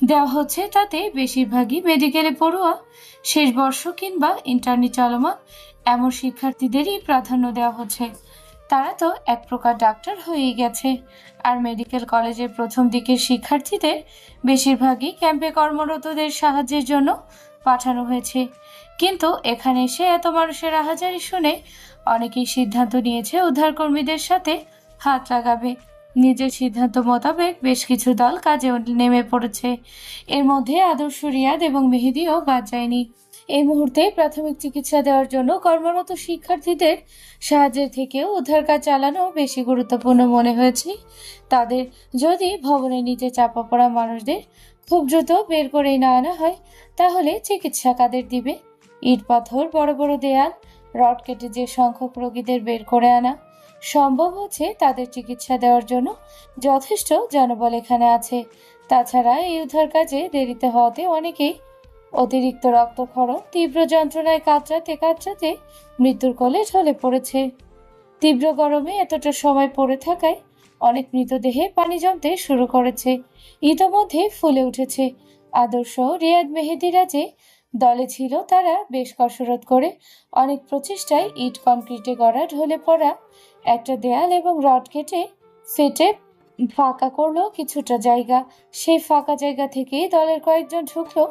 দেওয়া হচ্ছে তাতে বেশিরভাগই মেডিকেলে পড়ুয়া, শেষ বর্ষ কিংবা ইন্টার্নি চলমান এমন শিক্ষার্থীদেরই প্রাধান্য দেওয়া হচ্ছে। তারা তো এক প্রকার ডাক্তার হয়েই গেছে। আর মেডিকেল কলেজের প্রথম দিকের শিক্ষার্থীদের বেশিরভাগই ক্যাম্পে কর্মরতদের সাহায্যের জন্য পাঠানো হয়েছে। কিন্তু এখানে এসে এত মানুষের আহাজারি শুনে অনেকেই সিদ্ধান্ত নিয়েছে উদ্ধারকর্মীদের সাথে হাত লাগাবে। নিজের সিদ্ধান্ত মোতাবেক বেশ কিছু দল কাজে নেমে পড়েছে। এর মধ্যে আদর্শ, রিয়াদ এবং মেহেদীও বাদ যায়নি। এই মুহূর্তে প্রাথমিক চিকিৎসা দেওয়ার জন্য কর্মরত শিক্ষার্থীদের সাহায্যের থেকেও উদ্ধার কাজ চালানো বেশি গুরুত্বপূর্ণ মনে হয়েছে তাদের। যদি ভবনের নিচে চাপা পড়া মানুষদের খুব দ্রুত বের করেই না আনা হয়, তাহলে চিকিৎসা কাদের দিবে? ইট পাথর, বড় বড় দেয়াল, রড কেটে যে সংখ্যক রোগীদের বের করে আনা সম্ভব হচ্ছে, তাদের চিকিৎসা দেওয়ার জন্য যথেষ্ট জনবল এখানে আছে। তাছাড়া এই উদ্ধার কাজে দেরিতে হওয়াতে অনেকেই অতিরিক্ত রক্তক্ষরণ, তীব্র যন্ত্রণায় কাতরাতে কাতরাতে মৃত্যুর কোলে ঢলে পড়েছে। তীব্র গরমে এতটা সময় পড়ে থাকায় অনেক মৃতদেহে পানি জমতে শুরু করেছে। ইতোমধ্যে ফুলে উঠেছে। আদর্শ, রিয়াদ, মেহেদীরা যে দলে ছিল তারা বেশ কসরত করে অনেক প্রচেষ্টায় ইট কনক্রিটে গড়া ঢলে পড়া একটা দেয়াল এবং রড কেটে ফেটে ফাঁকা করলো কিছুটা জায়গা। সেই ফাঁকা জায়গা থেকে দলের কয়েকজন ঢুকলো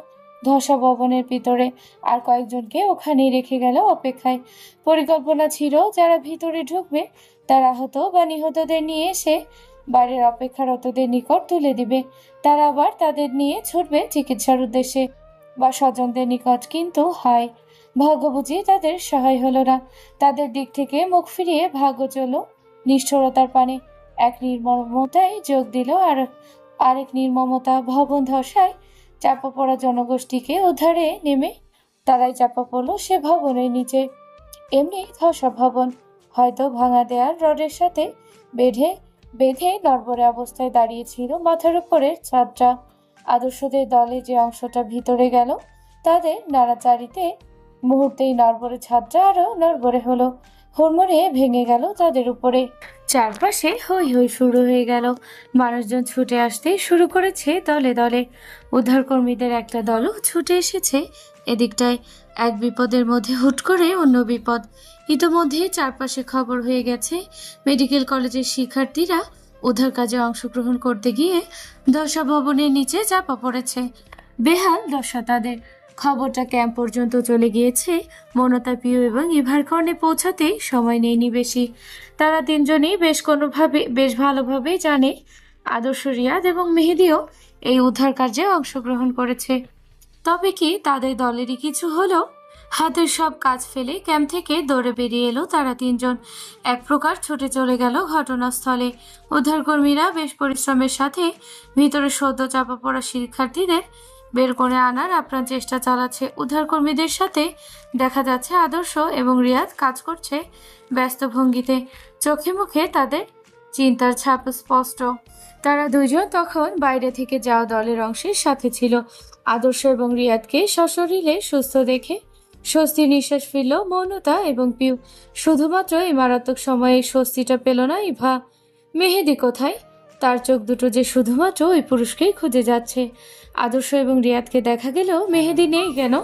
ধসা ভবনের ভিতরে, আর কয়েকজনকে ওখানেই রেখে গেল অপেক্ষায়। পরিকল্পনা ছিল যারা ভিতরে ঢুকবে তারা আহত বা নিহতদের নিয়ে এসে বাইরের অপেক্ষারতদের নিকট তুলে দিবে। তারা আবার তাদের নিয়ে ছুটবে চিকিৎসার উদ্দেশ্যে বা স্বজনদের নিকট। কিন্তু হায় ভাগ্য বুঝি তাদের সহায় হলো না। তাদের দিক থেকে মুখ ফিরিয়ে ভাগ্য চলল নিষ্ঠুরতার পানে। এক নির্মমতায় যোগ দিল আর আরেক নির্মমতা। ভবন ধসায় চাপা পড়া জনগোষ্ঠীকে উদ্ধারে নেমে তারাই চাপা পড়লো সে ভবনের নিচে। এমনি ধসা ভবন, হয়তো ভাঙা দেয়াল রডের সাথে বেঁধে নড়বড়ে অবস্থায় দাঁড়িয়েছিল মাথার উপরের ছাদটা। আদর্শদের দলে যে অংশটা ভিতরে গেল তাদের নাড়াচাড়িতে মুহূর্তেই নড়বড়ে ছাদটা আরো নড়বড়ে হলো, হুড়মুড়ে ভেঙে গেল তাদের উপরে। চারপাশে হই হই শুরু হয়ে গেল। মানুষজন ছুটে আসতে শুরু করেছে দলে দলে। উদ্ধারকর্মীদের একটা দলও ছুটে এসেছে এদিকটায়। এক বিপদের মধ্যে হুট করে অন্য বিপদ। ইতোমধ্যে চারপাশে খবর হয়ে গেছে মেডিকেল কলেজের শিক্ষার্থীরা উদ্ধার কাজে অংশগ্রহণ করতে গিয়ে দশা ভবনের নিচে চাপা পড়েছে। বেহাল দশা তাদের। খবরটা ক্যাম্প পর্যন্ত চলে গিয়েছে। মনতা, পিউ এবং ইভার কর্ণে পৌঁছাতে সময় নেয়নি বেশি। তারা তিনজনেই বেশ ভালোভাবেই জানে আদর্শ, রিয়াদ এবং মেহেদীও এই উদ্ধার কার্যে অংশগ্রহণ করেছে। তবে কি তাদের দলেরই কিছু হলো? হাতের সব কাজ ফেলে ক্যাম্প থেকে দৌড়ে বেরিয়ে এলো তারা তিনজন। এক প্রকার ছুটে চলে গেল ঘটনাস্থলে। উদ্ধারকর্মীরা বেশ পরিশ্রমের সাথে ভিতরে সদ্য চাপা পড়া শিক্ষার্থীদের বের করে আনার আপ্রাণ চেষ্টা চালাচ্ছে। উদ্ধারকর্মীদের সাথে দেখা যাচ্ছে আদর্শ এবং রিয়াদ কাজ করছে ব্যস্ত ভঙ্গিতে। চোখে মুখে তাদের চিন্তার ছাপ স্পষ্ট। তারা দুইজন তখন বাইরে থেকে যাওয়া দলের অংশের সাথে ছিল। আদর্শ এবং রিয়াদকে সশরীরে সুস্থ দেখে স্বস্তি নিঃশ্বাস ফিরল মৌনতা এবং পিউ। শুধুমাত্র এই মারাত্মক সময়ে এই স্বস্তিটা পেল না ইভা। মেহেদি কোথায়? তার চোখ দুটো যে শুধুমাত্র ওই পুরুষকেই খুঁজে যাচ্ছে। আদর্শ এবং রিয়াদকে দেখা গেল, মেহেদি নেই কেন?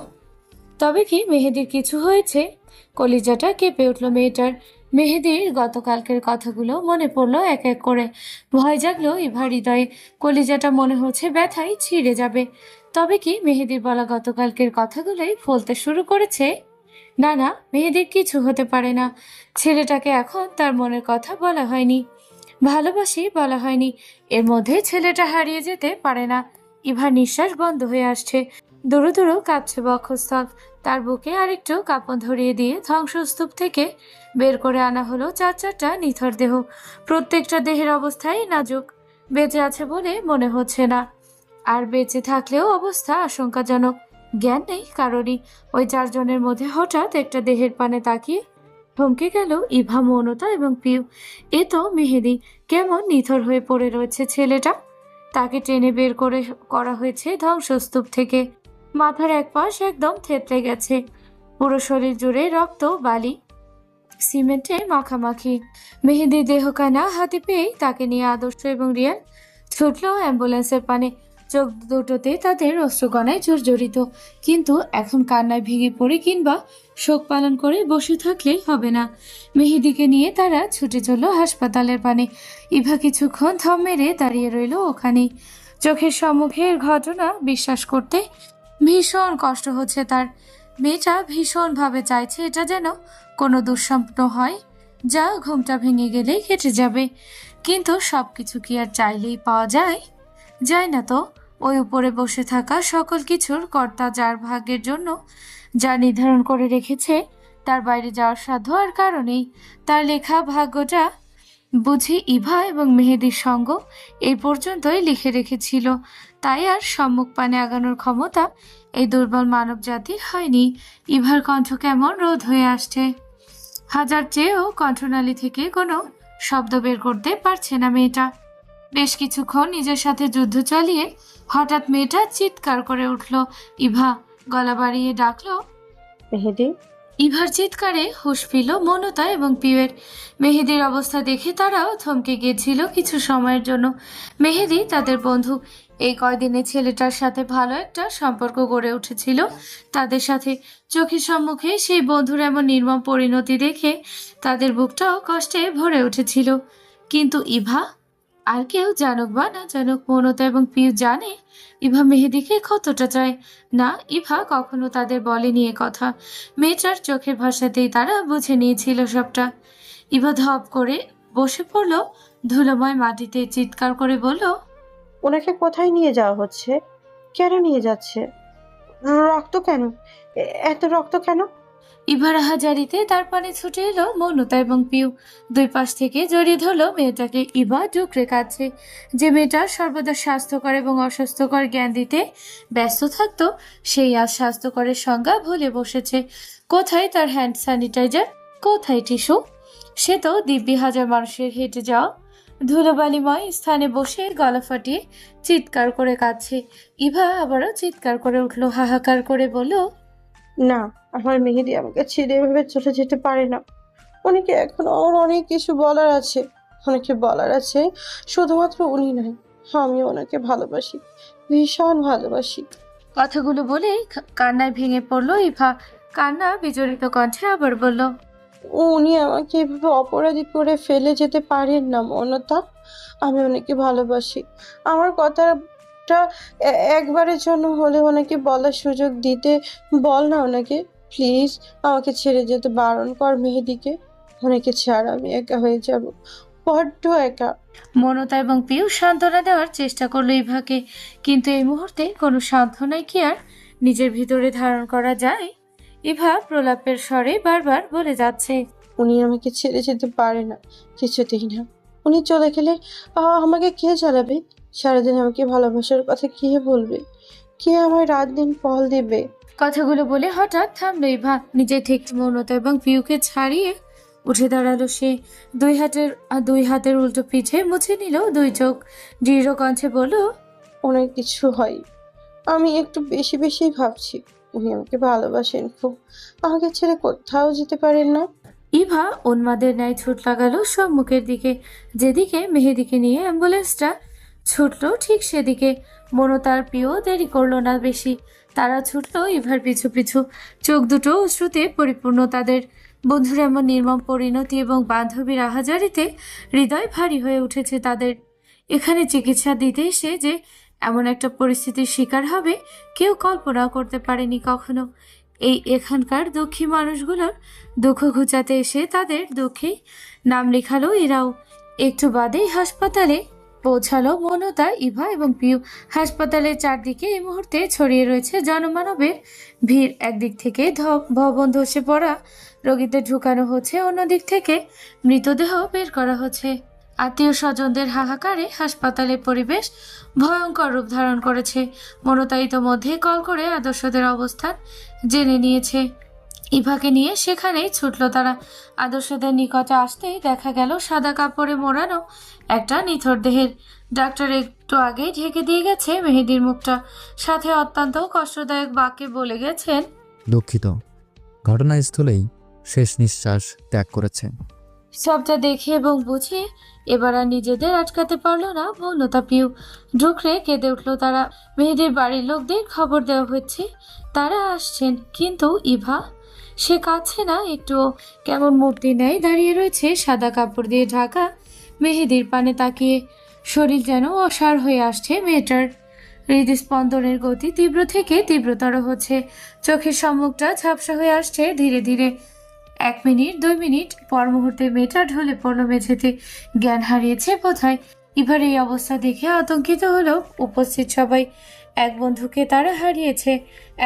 তবে কি মেহেদির কিছু হয়েছে? কলিজাটা কেঁপে উঠল মেয়েটার। মেহেদির গতকালকের কথাগুলো মনে পড়লো এক এক করে। ভয় জাগলো ইভার হৃদয়ে। কলিজাটা মনে হচ্ছে ব্যথায় ছিঁড়ে যাবে। তবে কি মেহেদির বলা গতকালকের কথাগুলোই ফলতে শুরু করেছে? না না, মেহেদির কিছু হতে পারে না। ছেলেটাকে এখন তার মনের কথা বলা হয়নি, ভালোবাসি বলা হয়নি। এর মধ্যে ছেলেটা হারিয়ে যেতে পারে না। ইভার নিঃশ্বাস বন্ধ হয়ে আসছে। দুরু দুরু কাঁপছে বক্ষস্থল। তার বুকে আরেকটু কাঁপন ধরিয়ে দিয়ে ধ্বংসস্তূপ থেকে বের করে আনা হলো চার চারটা নিথর দেহ। প্রত্যেকটা দেহের অবস্থাই নাজুক। বেঁচে আছে বলে মনে হচ্ছে না, আর বেঁচে থাকলেও অবস্থা আশঙ্কাজনক। জ্ঞান নেই কারোরই। ওই চারজনের মধ্যে হঠাৎ একটা দেহের পানে তাকিয়ে থমকে গেল ইভা, মৌনতা এবং পিউ। এ তো মেহেদি। কেমন নিথর হয়ে পড়ে রয়েছে ছেলেটা। তাকে টেনে বের করা হয়েছে ধ্বংসস্তূপ থেকে। মাথার এক পাশ একদম থেতলে গেছে। পুরো শরীর জুড়ে রক্ত, বালি, সিমেন্টে মাখামাখি। মেহেদির দেহখানা হাতে পেয়েই তাকে নিয়ে আদর্শ এবং রিয়ান ছুটল অ্যাম্বুলেন্সের পানে। চোখ দুটোতে তাদের অশ্রুকণায় জর্জরিত। কিন্তু এখন কান্নায় ভেঙে পড়ে কিংবা শোক পালন করে বসে থাকলে হবে না। মেহেদিকে নিয়ে তারা ছুটে চলল হাসপাতালের পানে। ইভা কিছুক্ষণ থম মেরে দাঁড়িয়ে রইল ওখানেই। চোখের সম্মুখের ঘটনা বিশ্বাস করতে ভীষণ কষ্ট হচ্ছে তার। মেয়েটা ভীষণভাবে চাইছে এটা যেন কোনো দুঃস্বপ্ন হয়, যা ঘুমটা ভেঙে গেলেই কেটে যাবে। কিন্তু সবকিছু কি আর চাইলেই পাওয়া যায়? যায় না তো। ওই উপরে বসে থাকা সকল কিছুর কর্তা, যার ভাগ্যের জন্য যা নির্ধারণ করে রেখেছে, তার বাইরে যাওয়ার সাধ্য আর কারণেই। তার লেখা ভাগ্যটা বুঝি ইভা এবং মেহেদির সঙ্গ এই পর্যন্তই লিখে রেখেছিল। তাই আর সম্মুখ পানে আগানোর ক্ষমতা এই দুর্বল মানব জাতির হয়নি। ইভার কণ্ঠ কেমন রোধ হয়ে আসছে। হাজার চেয়েও কণ্ঠনালী থেকে কোনো শব্দ বের করতে পারছে না মেয়েটা। বেশ কিছুক্ষণ নিজের সাথে যুদ্ধ চালিয়ে হঠাৎ মেয়েটা চিৎকার করে উঠল। ইভা গলা বাড়িয়ে ডাকলো, মেহেদি। ইভার চিৎকারে হুঁশ ফিরল মৌনতা এবং পিউয়ের। মেহেদির অবস্থা দেখে তারাও থমকে গিয়েছিল কিছু সময়ের জন্য। মেহেদি তাদের বন্ধু। এই কয়দিনে ছেলেটার সাথে ভালো একটা সম্পর্ক গড়ে উঠেছিল তাদের সাথে। চোখের সম্মুখে সেই বন্ধুর এমন নির্মম পরিণতি দেখে তাদের বুকটাও কষ্টে ভরে উঠেছিল। কিন্তু ইভা, আর কেউ জানুক বা না জানুক, মৌনতা এবং পিউ জানে ইভা মেহেদিকে কতটা চায়। না, ইভা কখনো তাদের বলেনি এ কথা। মেয়েটার চোখের ভাষাতেই তারা বুঝে নিয়েছিল সবটা। ইভা ধপ করে বসে পড়ল ধুলোময় মাটিতে, চিৎকার করে বলল, ওনাকে কোথায় নিয়ে যাওয়া হচ্ছে? কেন নিয়ে যাচ্ছে? রক্ত কেন? এত রক্ত কেন? ইভার হাজারিতে তার পানে ছুটে এলো মৌনতা এবং পিউ। দুই পাশ থেকে জড়িয়ে ধরলো মেয়েটাকে। ইভা ডুকরে কাঁদছে। যে মেয়েটা সর্বদা স্বাস্থ্যকর এবং অস্বাস্থ্যকর জ্ঞান দিতে ব্যস্ত থাকতো, সেই আজ স্বাস্থ্যকরের সংজ্ঞা ভুলে বসেছে। কোথায় তার হ্যান্ড স্যানিটাইজার? কোথায় টিস্যু? সে তো দিব্যি হাজার মানুষের হেঁটে যাওয়া ধুলোবালিময় স্থানে বসে গলা ফাটিয়ে চিৎকার করে কাঁদছে। ইভা আবারও চিৎকার করে উঠল, হাহাকার করে বলল, না, আমার মেহেদি আমাকে ছেড়ে এভাবে চলে যেতে পারে না। উনিকে এখন ওর অনেক কিছু বলার আছে। অনেকে বলার আছে। শুধুমাত্র উনি নয়, আমি ওনাকে ভালোবাসি, ভীষণ ভালোবাসি। কথাগুলো বলে কান্নায় ভেঙে পড়ল ইভা। কান্না বিজড়িত কণ্ঠে আবার বলল, উনি আমাকে এভাবে অপরাধী করে ফেলে যেতে পারেন না মৌনতা। আমি ওনাকে ভালোবাসি। আমার কথাটা একবারের জন্য হলে ওনাকে বলার সুযোগ দিতে বল না ওনাকে। প্লিজ আমাকে ছেড়ে যেতে বারণ কর মেহেদিকে। ওনাকে ছাড়া আমি একা হয়ে যাব, বড্ড একা। মৌনতা এবং পিউ সান্ত্বনা দেওয়ার চেষ্টা করলো ইভাকে। কিন্তু এই মুহূর্তে কোনো সান্ত্বনাই কি আর নিজের ভিতরে ধারণ করা যায়? ইভা প্রলাপের স্বরে বারবার বলে যাচ্ছে, উনি আমাকে ছেড়ে যেতে পারে না, কিছুতেই না। উনি চলে গেলে আমাকে কে চালাবে? সারাদিন আমাকে ভালোবাসার কথা কে বলবে? কে আমায় রাত দিন ফল দেবে? কথাগুলো বলে হঠাৎ থামলো ইভা। নিজে ঠিক মৌনতা এবং পিউকে ছাড়িয়ে উঠে দাঁড়ালো সে। দুই হাতের উল্টো পিঠে মুছে নিল দুই চোখ। দৃঢ় কণ্ঠে বলল, অনেক কিছু হয়, আমি একটু বেশি বেশি ভাবছি। উনি আমাকে ভালোবাসেন খুব, আমাকে ছেড়ে কোথাও যেতে পারেন না। ইভা উন্মাদের ন্যায় ছুট লাগালো সম্মুখের দিকে, যেদিকে মেহেদিকে নিয়ে অ্যাম্বুলেন্সটা ছুটলো ঠিক সেদিকে। মনো তার প্রিয় দেরি করলো না বেশি, তারা ছুটলো ইভার পিছু পিছু। চোখ দুটো অশ্রুতে পরিপূর্ণ তাদের। বন্ধুর এমন নির্মম পরিণতি এবং বান্ধবীর আহাজারিতে হৃদয় ভারী হয়ে উঠেছে তাদের। এখানে চিকিৎসা দিতে এসে যে এমন একটা পরিস্থিতির শিকার হবে কেউ কল্পনাও করতে পারেনি কখনো। এখানকার দুঃখী মানুষগুলোর দুঃখ ঘুচাতে এসে তাদের দুঃখে নাম লেখালো এরাও। একটু বাদেই হাসপাতালে পৌঁছালো মনতা, ইভা এবং পিউ। হাসপাতালের চারদিকে এই মুহূর্তে ছড়িয়ে রয়েছে জনমানবের ভিড়। একদিক থেকে ভবন ধসে পড়া রোগীদের ঢুকানো হচ্ছে, অন্যদিক থেকে মৃতদেহ বের করা হচ্ছে। আত্মীয় স্বজনদের হাহাকারে হাসপাতালের পরিবেশ ভয়ঙ্কর রূপ ধারণ করেছে। মনতা ইতোমধ্যে কল করে আদর্শদের অবস্থান জেনে নিয়েছে। ইভাকে নিয়ে সেখানেই ছুটল তারা। আদর্শদের নিকটে আসতেই দেখা গেল সাদা কাপড়ে মোড়ানো একটা নিথর দেহের। ডাক্তার একটু আগেই ঢেকে দিয়ে গেছে মেহেদির মুখটা, সাথে অত্যন্ত কষ্টদায়ক বাক্যে বলে গেছেন, দুঃখিত, ঘটনাস্থলেই শেষ নিঃশ্বাস ত্যাগ করেছে। সবটা দেখে এবং বুঝে এবার আর নিজেদের আটকাতে পারলো না মৌনতা, পিউ। ঢুকরে কেঁদে উঠল তারা। মেহেদির বাড়ির লোকদের খবর দেওয়া হচ্ছে তারা আসছেন, কিন্তু ইভা সে কাঁদছে না একটু। কেমন মূর্তি ন্যায় দাঁড়িয়ে রয়েছে সাদা কাপড় দিয়ে ঢাকা, মেহেদির পানে তাকিয়ে। শরীর যেন অসাড় হয়ে আসছে মেয়েটার। হৃদস্পন্দনের গতি তীব্র থেকে তীব্রতর হচ্ছে। চোখের সম্মুখটা ঝাপসা হয়ে আসছে ধীরে ধীরে। 1 মিনিট 2 মিনিট পর মুহূর্তে মেয়েটা ঢলে পড়ল মেঝেতে। জ্ঞান হারিয়েছে বোধহয়। এবার এই অবস্থা দেখে আতঙ্কিত হলো উপস্থিত সবাই। এক বন্ধুকে তারা হারিয়েছে,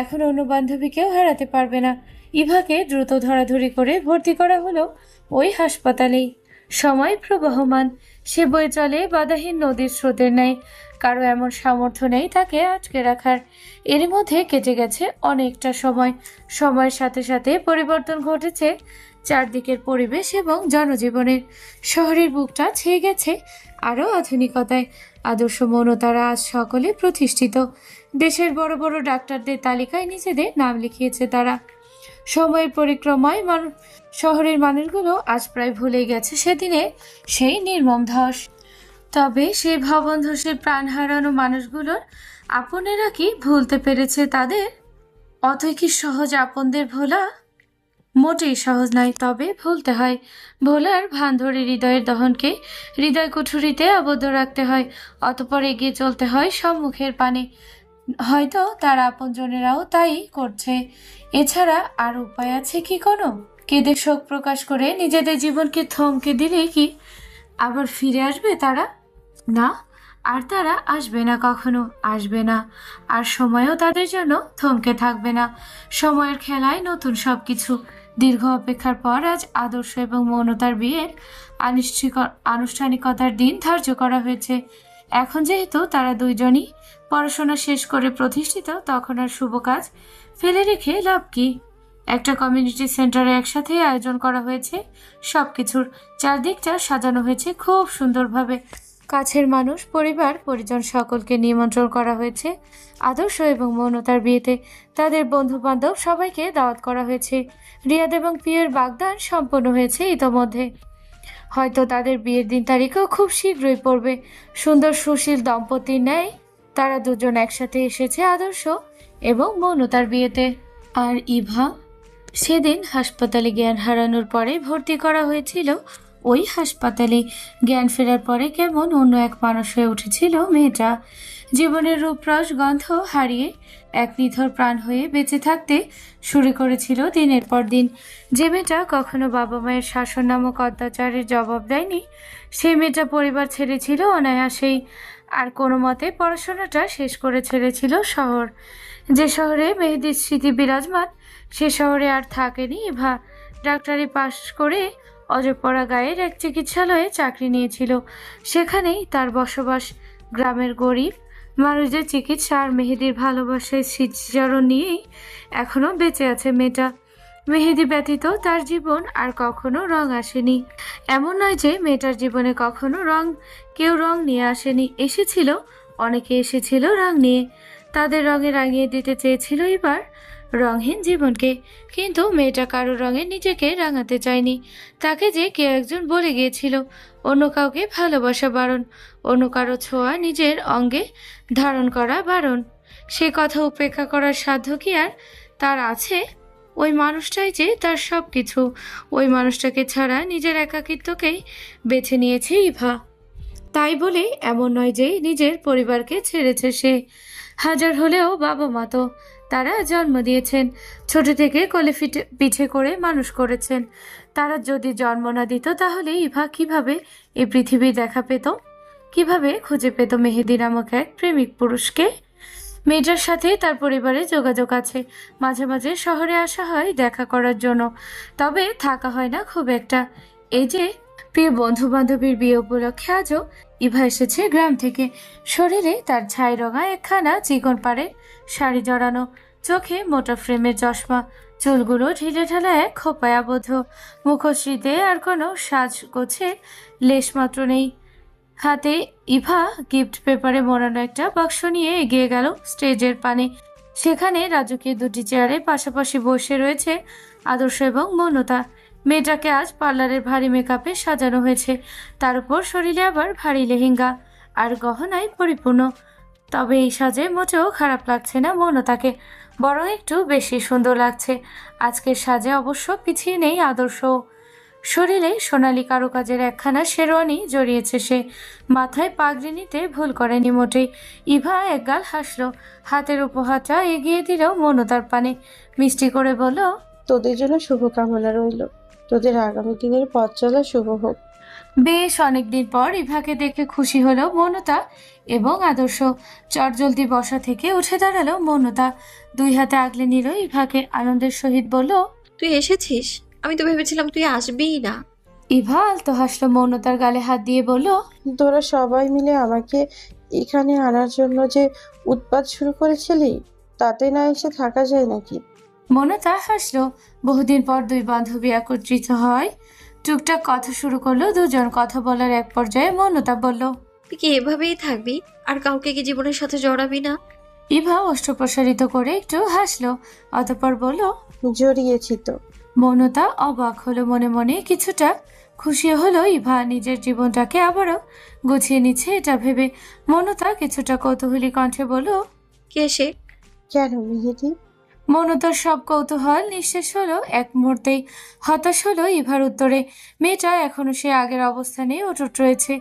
এখন অন্য বান্ধবীকেও হারাতে পারবে না। ইভাকে দ্রুত ধরাধরি করে ভর্তি করা হলো ওই হাসপাতালেই। সময় প্রবাহমান, সে বয়ে চলে বাধাহীন নদীর স্রোতের ন্যায়। কারো এমন সামর্থ্য নেই তাকে আটকে রাখার। এর মধ্যে কেটে গেছে অনেকটা সময়। সময়ের সাথে সাথে পরিবর্তন ঘটেছে চারদিকের পরিবেশ এবং জনজীবনের। শহরের বুকটা ছেয়ে গেছে আরও আধুনিকতায়। আদর্শ মনতারা আজ সকলে প্রতিষ্ঠিত। দেশের বড় বড় ডাক্তারদের তালিকায় নিজেদের নাম লিখিয়েছে তারা। সময়ের পরিক্রমায় শহরের মানুষগুলো আজ প্রায় ভুলে গেছে সেদিনে সেই নির্মম ধস। তবে সেই ভবন ধসে প্রাণ হারানো মানুষগুলোর আপনেরা কি ভুলতে পেরেছে তাদের? অতই কি সহজ আপনদের ভোলা? মোটেই সহজ নয়, তবে ভুলতে হয়। ভোলার ভান ধরে হৃদয়ের দহনকে হৃদয় কুঠুরিতে আবদ্ধ রাখতে হয়, অতঃপর এগিয়ে চলতে হয় সম্মুখের পানে। হয়তো তার আপনজনেরাও তাই করছে, এছাড়া আর উপায় আছে কি কোনো? কেঁদে শোক প্রকাশ করে নিজেদের জীবনকে থমকে দিলে কি আবার ফিরে আসবে তারা? না, আর তারা আসবে না, কখনো আসবে না। আর সময়ও তাদের জন্য থমকে থাকবে না। সময়ের খেলায় নতুন সবকিছু। দীর্ঘ অপেক্ষার পর আজ আদর্শ এবং মৌনতার বিয়ের আনুষ্ঠানিকতার দিন ধার্য করা হয়েছে। এখন যেহেতু তারা দুইজনই পড়াশোনা শেষ করে প্রতিষ্ঠিত, তখন আর শুভ কাজ ফেলে রেখে লাভ কি? একটা কমিউনিটি সেন্টারে একসাথে আয়োজন করা হয়েছে সবকিছুর। চারদিকটা সাজানো হয়েছে খুব সুন্দরভাবে। কাছের মানুষ, পরিবার পরিজন সকলকে নিমন্ত্রণ করা হয়েছে আদর্শ এবং মৌনতার বিয়েতে। তাদের বন্ধু বান্ধব সবাইকে দাওয়াত করা হয়েছে। রিয়াদ এবং পিয়ের বাগদান সম্পন্ন হয়েছে ইতোমধ্যে। হয়তো তাদের বিয়ের দিন তারিখও খুব শীঘ্রই পড়বে। সুন্দর সুশীল দম্পতির ন্যায় তারা দুজন একসাথে এসেছে আদর্শ এবং মৌনতার বিয়েতে। আর ইভা সেদিন হাসপাতালে জ্ঞান হারানোর পরে ভর্তি করা হয়েছিল ওই হাসপাতালে। জ্ঞান ফেরার পরে কেমন অন্য এক মানুষ হয়ে উঠেছিল মেয়েটা। জীবনের রূপরস গন্ধ হারিয়ে এক নিথর প্রাণ হয়ে বেঁচে থাকতে শুরু করেছিল দিনের পর দিন। যে মেয়েটা কখনো বাবা মায়ের শাসন নামক অত্যাচারের জবাব দেয়নি, সেই মেয়েটা পরিবার ছেড়েছিল অনায়াসেই। আর কোনো মতে পড়াশোনাটা শেষ করে ছেড়েছিল শহর। যে শহরে মেহেদির স্মৃতি বিরাজমান, সে শহরে আর থাকেনি ইভা। ডাক্তারি পাশ করে অজপড়া গায়ের এক চিকিৎসালয়ে চাকরি নিয়েছিল। সেখানেই তার বসবাস। গ্রামের গরিব মানুষদের চিকিৎসা আর মেহেদির ভালোবাসায় স্মৃতিচারণ নিয়েই এখনো বেঁচে আছে মেয়েটা। মেহেদি ব্যতীত তার জীবন আর কখনো রং আসেনি। এমন নয় যে মেয়েটার জীবনে কখনো কেউ রং নিয়ে আসেনি, এসেছিল, অনেকে এসেছিল রং নিয়ে, তাদের রঙে রাঙিয়ে দিতে চেয়েছিল এবার রঙহীন জীবনকে। কিন্তু মেয়েটা কারো রঙে নিজেকে রাঙাতে চায়নি। তাকে যে কেউ একজন বলে গিয়েছিল অন্য কাউকে ভালোবাসা বারণ, অন্য কারো ছোঁয়া নিজের অঙ্গে ধারণ করা বারণ। সে কথা উপেক্ষা করার সাধ্য কি আর তার আছে? ওই মানুষটাই যে তার সব কিছু। ওই মানুষটাকে ছাড়া নিজের একাকিত্বকেই বেছে নিয়েছে ইভা। তাই বলে এমন নয় যে নিজের পরিবারকে ছেড়েছে সে। হাজার হলেও বাবা মা তো, তারা জন্ম দিয়েছেন, ছোট থেকে কোলে পিঠে করে মানুষ করেছেন। তারা যদি জন্ম না দিত তাহলে ইভা কিভাবে এই পৃথিবীর দেখা পেত? কিভাবে খুঁজে পেত মেহেদি নামক এক প্রেমিক পুরুষকে? মেয়েটার সাথে তার পরিবারে যোগাযোগ আছে, মাঝে মাঝে শহরে আসা হয় দেখা করার জন্য, তবে থাকা হয় না খুব একটা। এই যে প্রিয় বন্ধু বান্ধবীর বিয়ে উপলক্ষে আজও ইভা এসেছে গ্রাম থেকে। শরীরে তার ছাই রঙা একখানা চিকন পাড়ের শাড়ি জড়ানো, চোখে মোটা ফ্রেমের চশমা, চুলগুলো ঢিলে ঢালা এক খোপায় আবদ্ধ, মুখশ্রীতে আর কোনো সাজগোছের লেশমাত্র নেই। হাতে ইভা গিফট পেপারে মোড়ানো একটা বাক্স নিয়ে এগিয়ে গেল স্টেজের পানে। সেখানে রাজকীয় দুটি চেয়ারে পাশাপাশি বসে রয়েছে আদর্শ এবং মৌনতা। মেয়েটাকে আজ পার্লারের ভারী মেকআপে সাজানো হয়েছে, তার উপর শরীরে আবার ভারী লেহেঙ্গা আর গহনায় পরিপূর্ণ। তবে এই সাজে মোটেও খারাপ লাগছে না মৌনতাকে, বরং একটু বেশি সুন্দর লাগছে। আজকের সাজে অবশ্য পিছিয়ে নেই আদর্শ। শরীরে সোনালি কারুকাজের একখানা শেরওয়ানি জড়িয়েছে সে, মাথায় পাগড়ি নিতে ভুল করেনি মোটেই। ইভা একগাল হাসলো, হাতের উপহারটা এগিয়ে দিল মৌনতার পানে, মিষ্টি করে বলল, তোদের জন্য শুভকামনা রইল, তোদের আগামী দিনের পথ চলা শুভ হোক। বেশ অনেকদিন পর ইভাকে দেখে খুশি হলো মৌনতা এবং আদর্শ। চটজলদি বসা থেকে উঠে দাঁড়ালো মৌনতা, দুই হাতে আগলে নিল ইভাকে, আনন্দের সহিত বলল, তুই এসেছিস? আমি তো ভেবেছিলাম তুই আসবিই না। ইভা আলতো হাসলো, মৌনতার গালে হাত দিয়ে বলল, তোরা সবাই মিলে আমাকে এখানে আনার জন্য যে উৎপাত শুরু করেছিলি, তাতে না এসে থাকা যায় নাকি? মৌনতা হাসলো। বহুদিন পর দুই বান্ধবী একত্রিত হয়, টুকটাক কথা শুরু করলো দুজন। কথা বলার এক পর্যায়ে মৌনতা বলল, তুই কি এভাবেই থাকবি? আর কাউকে কি জীবনের সাথে জড়াবি না? ইভা ওষ্ঠ প্রসারিত করে একটু হাসলো, অতঃপর বলল, জড়িয়েছি তো। মৌনতা অবাক হলো, মনে মনে কিছুটা খুশি হলো ইভা নিজের জীবনটাকে আবারও গুছিয়ে নিচ্ছে এটা ভেবে। মৌনতা কিছুটা কৌতূহলী কণ্ঠে বলল, কে সে? কেন মেহেদি? মৌনতার সব কৌতূহল নিঃশেষ হলো এক মুহূর্তেই। হতাশ হলো ইভার উত্তরে। মেয়েটা এখনো সে আগের অবস্থানে অটুট রয়েছে।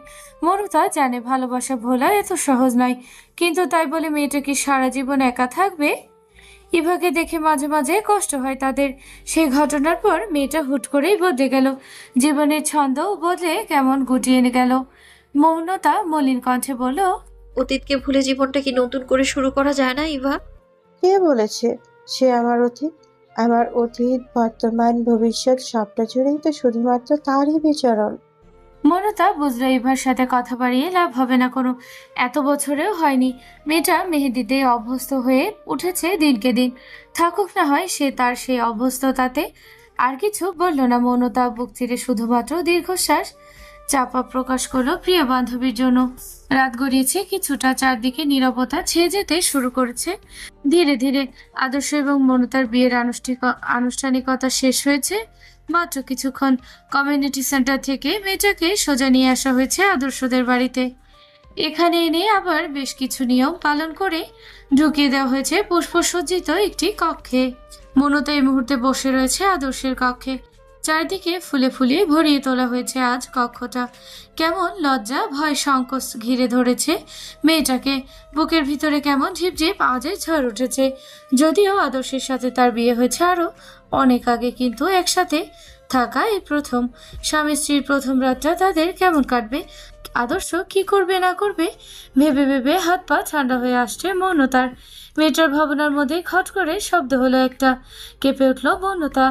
মৌনতা জানে ভালোবাসা ভোলা এত সহজ নয়, কিন্তু তাই বলে মেয়েটা কি সারা জীবন একা থাকবে? ইভাকে দেখে মাঝে মাঝে কষ্ট হয় তাদের। সেই ঘটনার পর মেয়েটা হুট করেই বদলে গেল, জীবনের ছন্দও বদলে কেমন গুটিয়ে গেল। মৌনতা মলিন কণ্ঠে বলল, অতীতকে ভুলে জীবনটা কি নতুন করে শুরু করা যায় না ইভা? কে বলেছে সে আমার অতীত? আমার অতীত, বর্তমান, ভবিষ্যৎ সবটা জুড়েই তো শুধুমাত্র তারই বিচরণ। মৌনতা বুঝলো ইভার সাথে কথা বাড়িয়ে লাভ হবে না কোনো, এত বছরেও হয়নি। মেয়েটা মেহেদিতে অভ্যস্ত হয়ে উঠেছে দিনকে দিন, থাকুক না হয় সে তার সেই অভ্যস্ততাতে। আর কিছু বলল না মৌনতা, বুক চিরে শুধুমাত্র দীর্ঘশ্বাস চাপা প্রকাশ করলো প্রিয় বান্ধবীর জন্য। রাত গড়িয়েছে কিছুটা, চারদিকে নীরবতা ছেয়ে যেতে শুরু করেছে ধীরে ধীরে। আদর্শ এবং মৌনতার বিয়ের আনুষ্ঠানিকতা শেষ হয়েছে মাত্র কিছুক্ষণ। কমিউনিটি সেন্টার থেকে মেয়েটাকে সোজা নিয়ে আসা হয়েছে আদর্শদের বাড়িতে। এখানে এনে আবার বেশ কিছু নিয়ম পালন করে ঢুকিয়ে দেওয়া হয়েছে পুষ্পসজ্জিত একটি কক্ষে। মৌনতা এই মুহূর্তে বসে রয়েছে আদর্শের কক্ষে। চারদিকে ফুলে ফুলিয়ে ভরিয়ে তোলা হয়েছে আজ কক্ষটা। কেমন লজ্জা, ভয়, সংকোচ ঘিরে ধরেছে মেয়েটাকে। বুকের ভিতরে কেমন ঝিপঝিপ আওয়াজের ঝড় উঠেছে। যদিও আদর্শের সাথে তার বিয়ে হয়েছে আরো অনেক আগে, কিন্তু একসাথে থাকা এই প্রথম। স্বামী স্ত্রীর প্রথম রাতটা তাদের কেমন কাটবে, আদর্শ কি করবে না করবে ভেবে ভেবে হাত পা ঠান্ডা হয়ে আসছে মৌনতার। মেয়েটার ভাবনার মধ্যে খট করে শব্দ হলো একটা, কেঁপে উঠল মৌনতা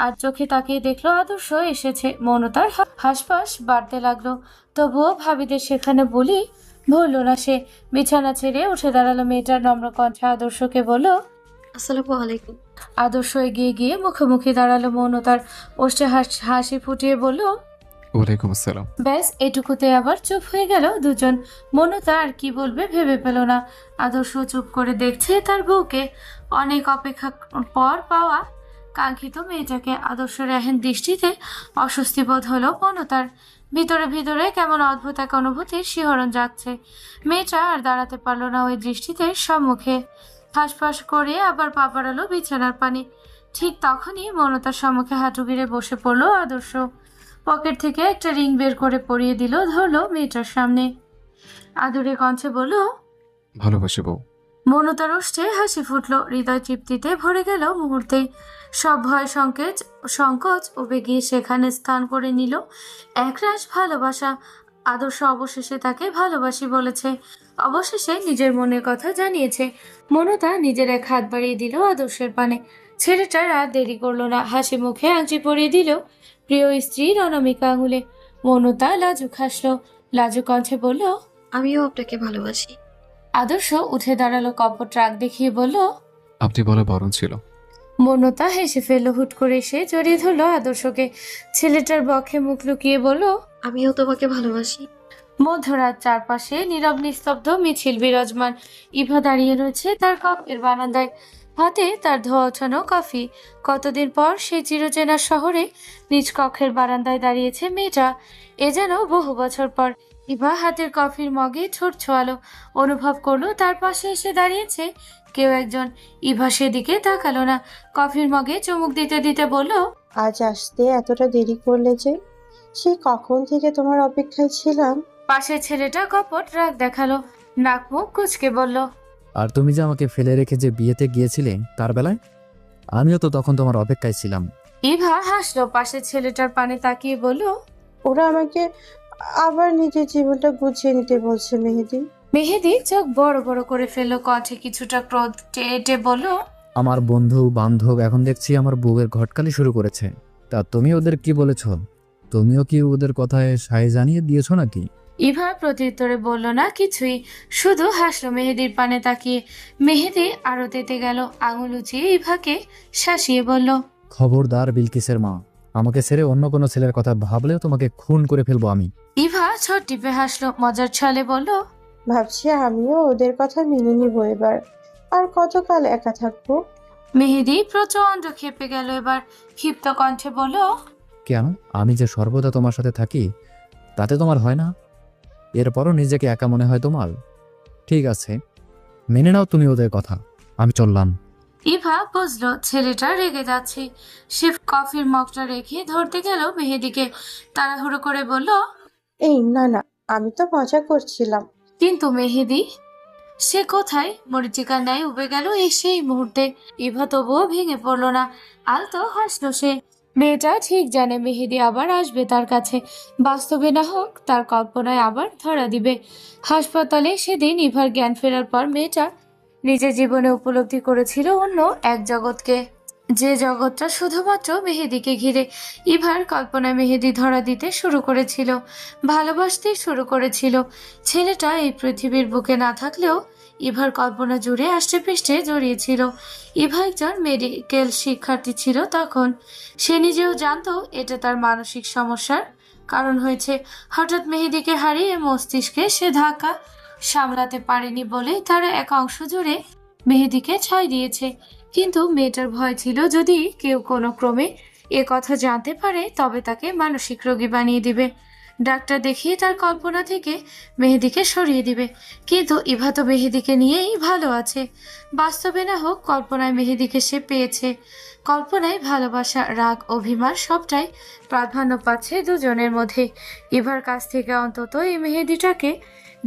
আর চোখে তাকিয়ে দেখলো আদর্শ এসেছে। মৌনতার হাসপাস বাড়তে লাগলো, তবুও ভাবিদের সেখানে বলি ভুলল না সে। বিছানা ছেড়ে উঠে দাঁড়ালো মেয়েটার, নম্র কণ্ঠে আদর্শকে বলল, আসসালামু আলাইকুম। আদর্শ এগিয়ে গিয়ে মুখোমুখি দাঁড়ালো। মৌনতার ওষ্ঠে হাসি ফুটিয়ে বলল, ওয়ালাইকুম আসসালাম। ব্যাস এটুকুতে আবার চুপ হয়ে গেল দুজন। মৌনতা আর কি বলবে ভেবে পেল না। আদর্শ চুপ করে দেখছে তার বউকে, অনেক অপেক্ষা পর পাওয়া কাঙ্ক্ষিত মেয়েটাকে। আদর্শের এহেন দৃষ্টিতে অস্বস্তি বোধ হলো মৌনতার। ভিতরে ভিতরে কেমন অদ্ভুত এক অনুভূতির শিহরণ যাচ্ছে। মেয়েটা আর দাঁড়াতে পারল না ওই দৃষ্টিতে সম্মুখে। হাঁসফাঁস করে আবার পা বাড়ালো বিছানার পানি। ঠিক তখনই মৌনতার সম্মুখে হাঁটু গেড়ে বসে পড়লো আদর্শ। পকেট থেকে একটা রিং বের করে পরিয়ে দিল, ধরলো মেয়েটার সামনে। আদুরে কণ্ঠে বলল, ভালোবাসি বউ। মৌনতার ওষ্ঠে হাসি ফুটলো। হৃদয় তৃপ্তিতে ভরে গেল মুহূর্তেই। সব ভয় সংকোচ উবে গিয়ে সেখানে স্থান করে নিল একরাশ ভালোবাসা। আদর্শ অবশেষে তাকে ভালোবাসি বলেছে। অবশেষে নিজের মনের কথা জানিয়েছে। মৌনতা নিজের এক হাত বাড়িয়ে দিল আদর্শের পানে। ছেলেটার আর দেরি করলো না, হাসি মুখে আংটি পরিয়ে দিল প্রিয় স্ত্রীর অনামিকা আঙুলে। মৌনতা লাজুক হাসলো, লাজুক কণ্ঠে বলল, আমিও আপনাকে ভালোবাসি। আদর্শ উঠে দাঁড়ালো, কপট রাগ দেখিয়ে বলল। আপনি বলা বারণ ছিল। মৌনতা হেসে ফেললো। হুট করে এসে জড়িয়ে ধরলো আদর্শকে। ছেলেটার বক্ষে মুখ লুকিয়ে বলল, আমিও তোমাকে ভালোবাসি। মধ্যরাত, চারপাশে নীরব নিস্তব্ধ মিছিল বিরাজমান। ইভা দাঁড়িয়ে রয়েছে তার কফের বারান্দায়, হাতে তার ধোয়া ওঠানো কফি। কতদিন পর সে চিরচেনা শহরে নিজ কক্ষের বারান্দায় দাঁড়িয়েছে মেয়েটা। এ যেন বহু বছর পর। ইভা হাতের কফির মগে ঠোঁট ছোঁয়ালো, অনুভব করলো তার পাশে এসে দাঁড়িয়েছে কেউ একজন। ইভা সেদিকে তাকালো না, কফির মগে চুমুক দিতে দিতে বলল, আজ আসতে এতটা দেরি করলে যে? সেই কখন থেকে তোমার অপেক্ষায় ছিলাম। পাশের ছেলেটা কপট রাগ দেখালো, নাক মুখ কুঁচকে বলল, আর তুমি যে আমাকে ফেলে রেখে যে বিয়েতে গিয়েছিলে তার বেলায় আমিও তো তখন তোমার অপেক্ষায় ছিলাম। ইভা হাসলো, পাশের ছেলেটার পানে তাকিয়ে বলল, ওরা আমাকে আবার নিজের জীবনটা গুছিয়ে নিতে বলছে মেহেদি। মেহেদি চোখ বড় বড় করে ফেললো, কণ্ঠে কিছুটা ক্রোধ টেটে বলল, আমার বন্ধু বান্ধব এখন দেখছি আমার বউয়ের ঘটকালি শুরু করেছে। তা তুমি ওদের কি বলেছ? তুমিও কি ওদের কথায় সায় জানিয়ে দিয়েছো নাকি? ইভা প্রত্যুত্তরে বলল না কিছুই, শুধু হাসলো মেহেদির পানে তাকিয়ে। মেহেদি আরো তেতে গেল, আঙুল উঁচিয়ে ইভাকে শাসিয়ে বলল, খবরদার বিলকিসের মা, আমাকে ছেড়ে অন্য কোনো ছেলের কথা ভাবলেও তোমাকে খুন করে ফেলবো আমি। ইভা ছোট টিপে হাসলো, মজার ছলে বলল, ভাবছি আমিও ওদের কথা মেনে নিব এবার। আর কতকাল একা থাকবো? মেহেদি প্রচন্ড ক্ষেপে গেল এবার। ক্ষিপ্ত কণ্ঠে বলল, কেন? আমি যে সর্বদা তোমার সাথে থাকি তাতে তোমার হয় না? এরপরও নিজেকে একা মনে হয় তোমার? ঠিক আছে, মেনে নাও তুমি ওদের কথা, আমি চললাম। ইভা বুঝলো ছেলেটা রেগে যাচ্ছে। সে কফির মগটা রেখে ধরতে গেল মেহেদিকে, তাড়াহুড়ো করে বলল, এই না না, আমি তো মজা করছিলাম। কিন্তু মেহেদি সে কোথায়? মরিচিকার ন্যায় উবে গেল এই সেই মুহূর্তে। ইভা তবুও ভেঙে পড়ল না, আলতো হাসলো সে। মেয়েটা ঠিক জানে মেহেদি আবার আসবে তার কাছে, বাস্তবে না হোক তার কল্পনায় আবার ধরা দিবে। হাসপাতালে সেদিন ইভার জ্ঞান ফেরার পর মেয়েটা নিজের জীবনে উপলব্ধি করেছিল অন্য এক জগৎকে, যে জগৎটা শুধুমাত্র মেহেদিকে ঘিরে। ইভার কল্পনায় মেহেদি ধরা দিতে শুরু করেছিল, ভালোবাসতে শুরু করেছিল। ছেলেটা এই পৃথিবীর বুকে না থাকলেও ইভার কল্পনা জুড়ে আষ্টে পৃষ্ঠে জড়িয়েছিল। ইভা একজন মেডিকেল শিক্ষার্থী ছিল তখন। সে নিজেও জানতো এটা তার মানসিক সমস্যার কারণ হয়েছে। হঠাৎ মেহেদিকে হারিয়ে মস্তিষ্কে সে ধাক্কা সামলাতে পারেনি বলেই তারা এক অংশ জুড়ে মেহেদিকে ছাই দিয়েছে। কিন্তু মেয়েটার ভয় ছিল যদি কেউ কোনো ক্রমে এ কথা জানতে পারে তবে তাকে মানসিক রোগী বানিয়ে দিবে, ডাক্তার দেখিয়ে তার কল্পনা থেকে মেহেদিকে সরিয়ে দিবে। কিন্তু ইভা তো মেহেদিকে নিয়েই ভালো আছে, বাস্তবে না হোক কল্পনায় মেহেদিকে সে পেয়েছে। কল্পনায় ভালোবাসা, রাগ, অভিমান সবটাই প্রাধান্য পাচ্ছে দুজনের মধ্যে। ইভার কাছ থেকে অন্তত এই মেহেদিটাকে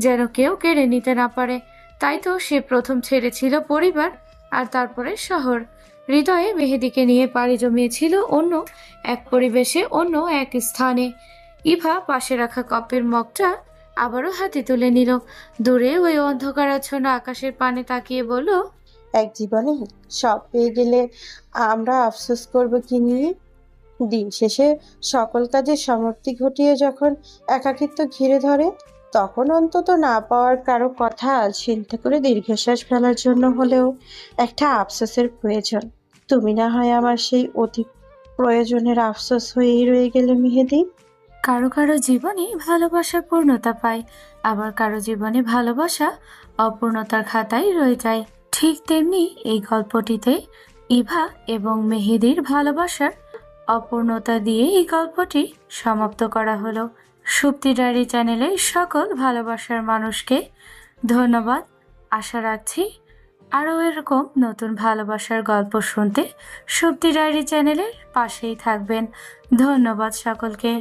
যেন কেউ কেড়ে নিতে না পারে। তাই তো সে প্রথম ছেড়েছিল পরিবার আর তারপরে শহর। হৃদয়ে মেহেদিকে নিয়ে পাড়ি জমিয়েছিল অন্য এক পরিবেশে, অন্য এক স্থানে। ইভা পাশে রাখা কাপের মগটা আবারও হাতে তুলে নিল, দূরে ওই অন্ধকারাচ্ছন্ন আকাশের পানে তাকিয়ে বলল, এক জীবনে সব পেয়ে গেলে আমরা আফসোস করব কি নিয়ে? দিন শেষে সকল কাজে সমাপ্তি ঘটিয়ে যখন একাকিত্ব ঘিরে ধরে তখন অন্তত না পাওয়ার কারো কথা চিন্তা করে দীর্ঘশ্বাস ফেলার জন্য হলেও একটা আফসোসের প্রয়োজন। তুমি না হয় আমার সেই অতি প্রয়োজনের আফসোস হয়েই রয়ে গেলে মেহেদি। কারো কারো জীবনে ভালোবাসা পূর্ণতা পায়, আবার কারো জীবনে ভালোবাসা অপূর্ণতার খাতায় রয়ে যায়। ঠিক তেমনি এই গল্পটিতে ইভা এবং মেহেদির ভালোবাসার অপূর্ণতা দিয়ে এই গল্পটি সমাপ্ত করা হলো। সুপ্তি ডায়েরি চ্যানেলের সকল ভালোবাসার মানুষকে ধন্যবাদ। আশা রাখছি আরও এরকম নতুন ভালোবাসার গল্প শুনতে সুপ্তি ডায়েরি চ্যানেলের পাশেই থাকবেন। ধন্যবাদ সকলকে।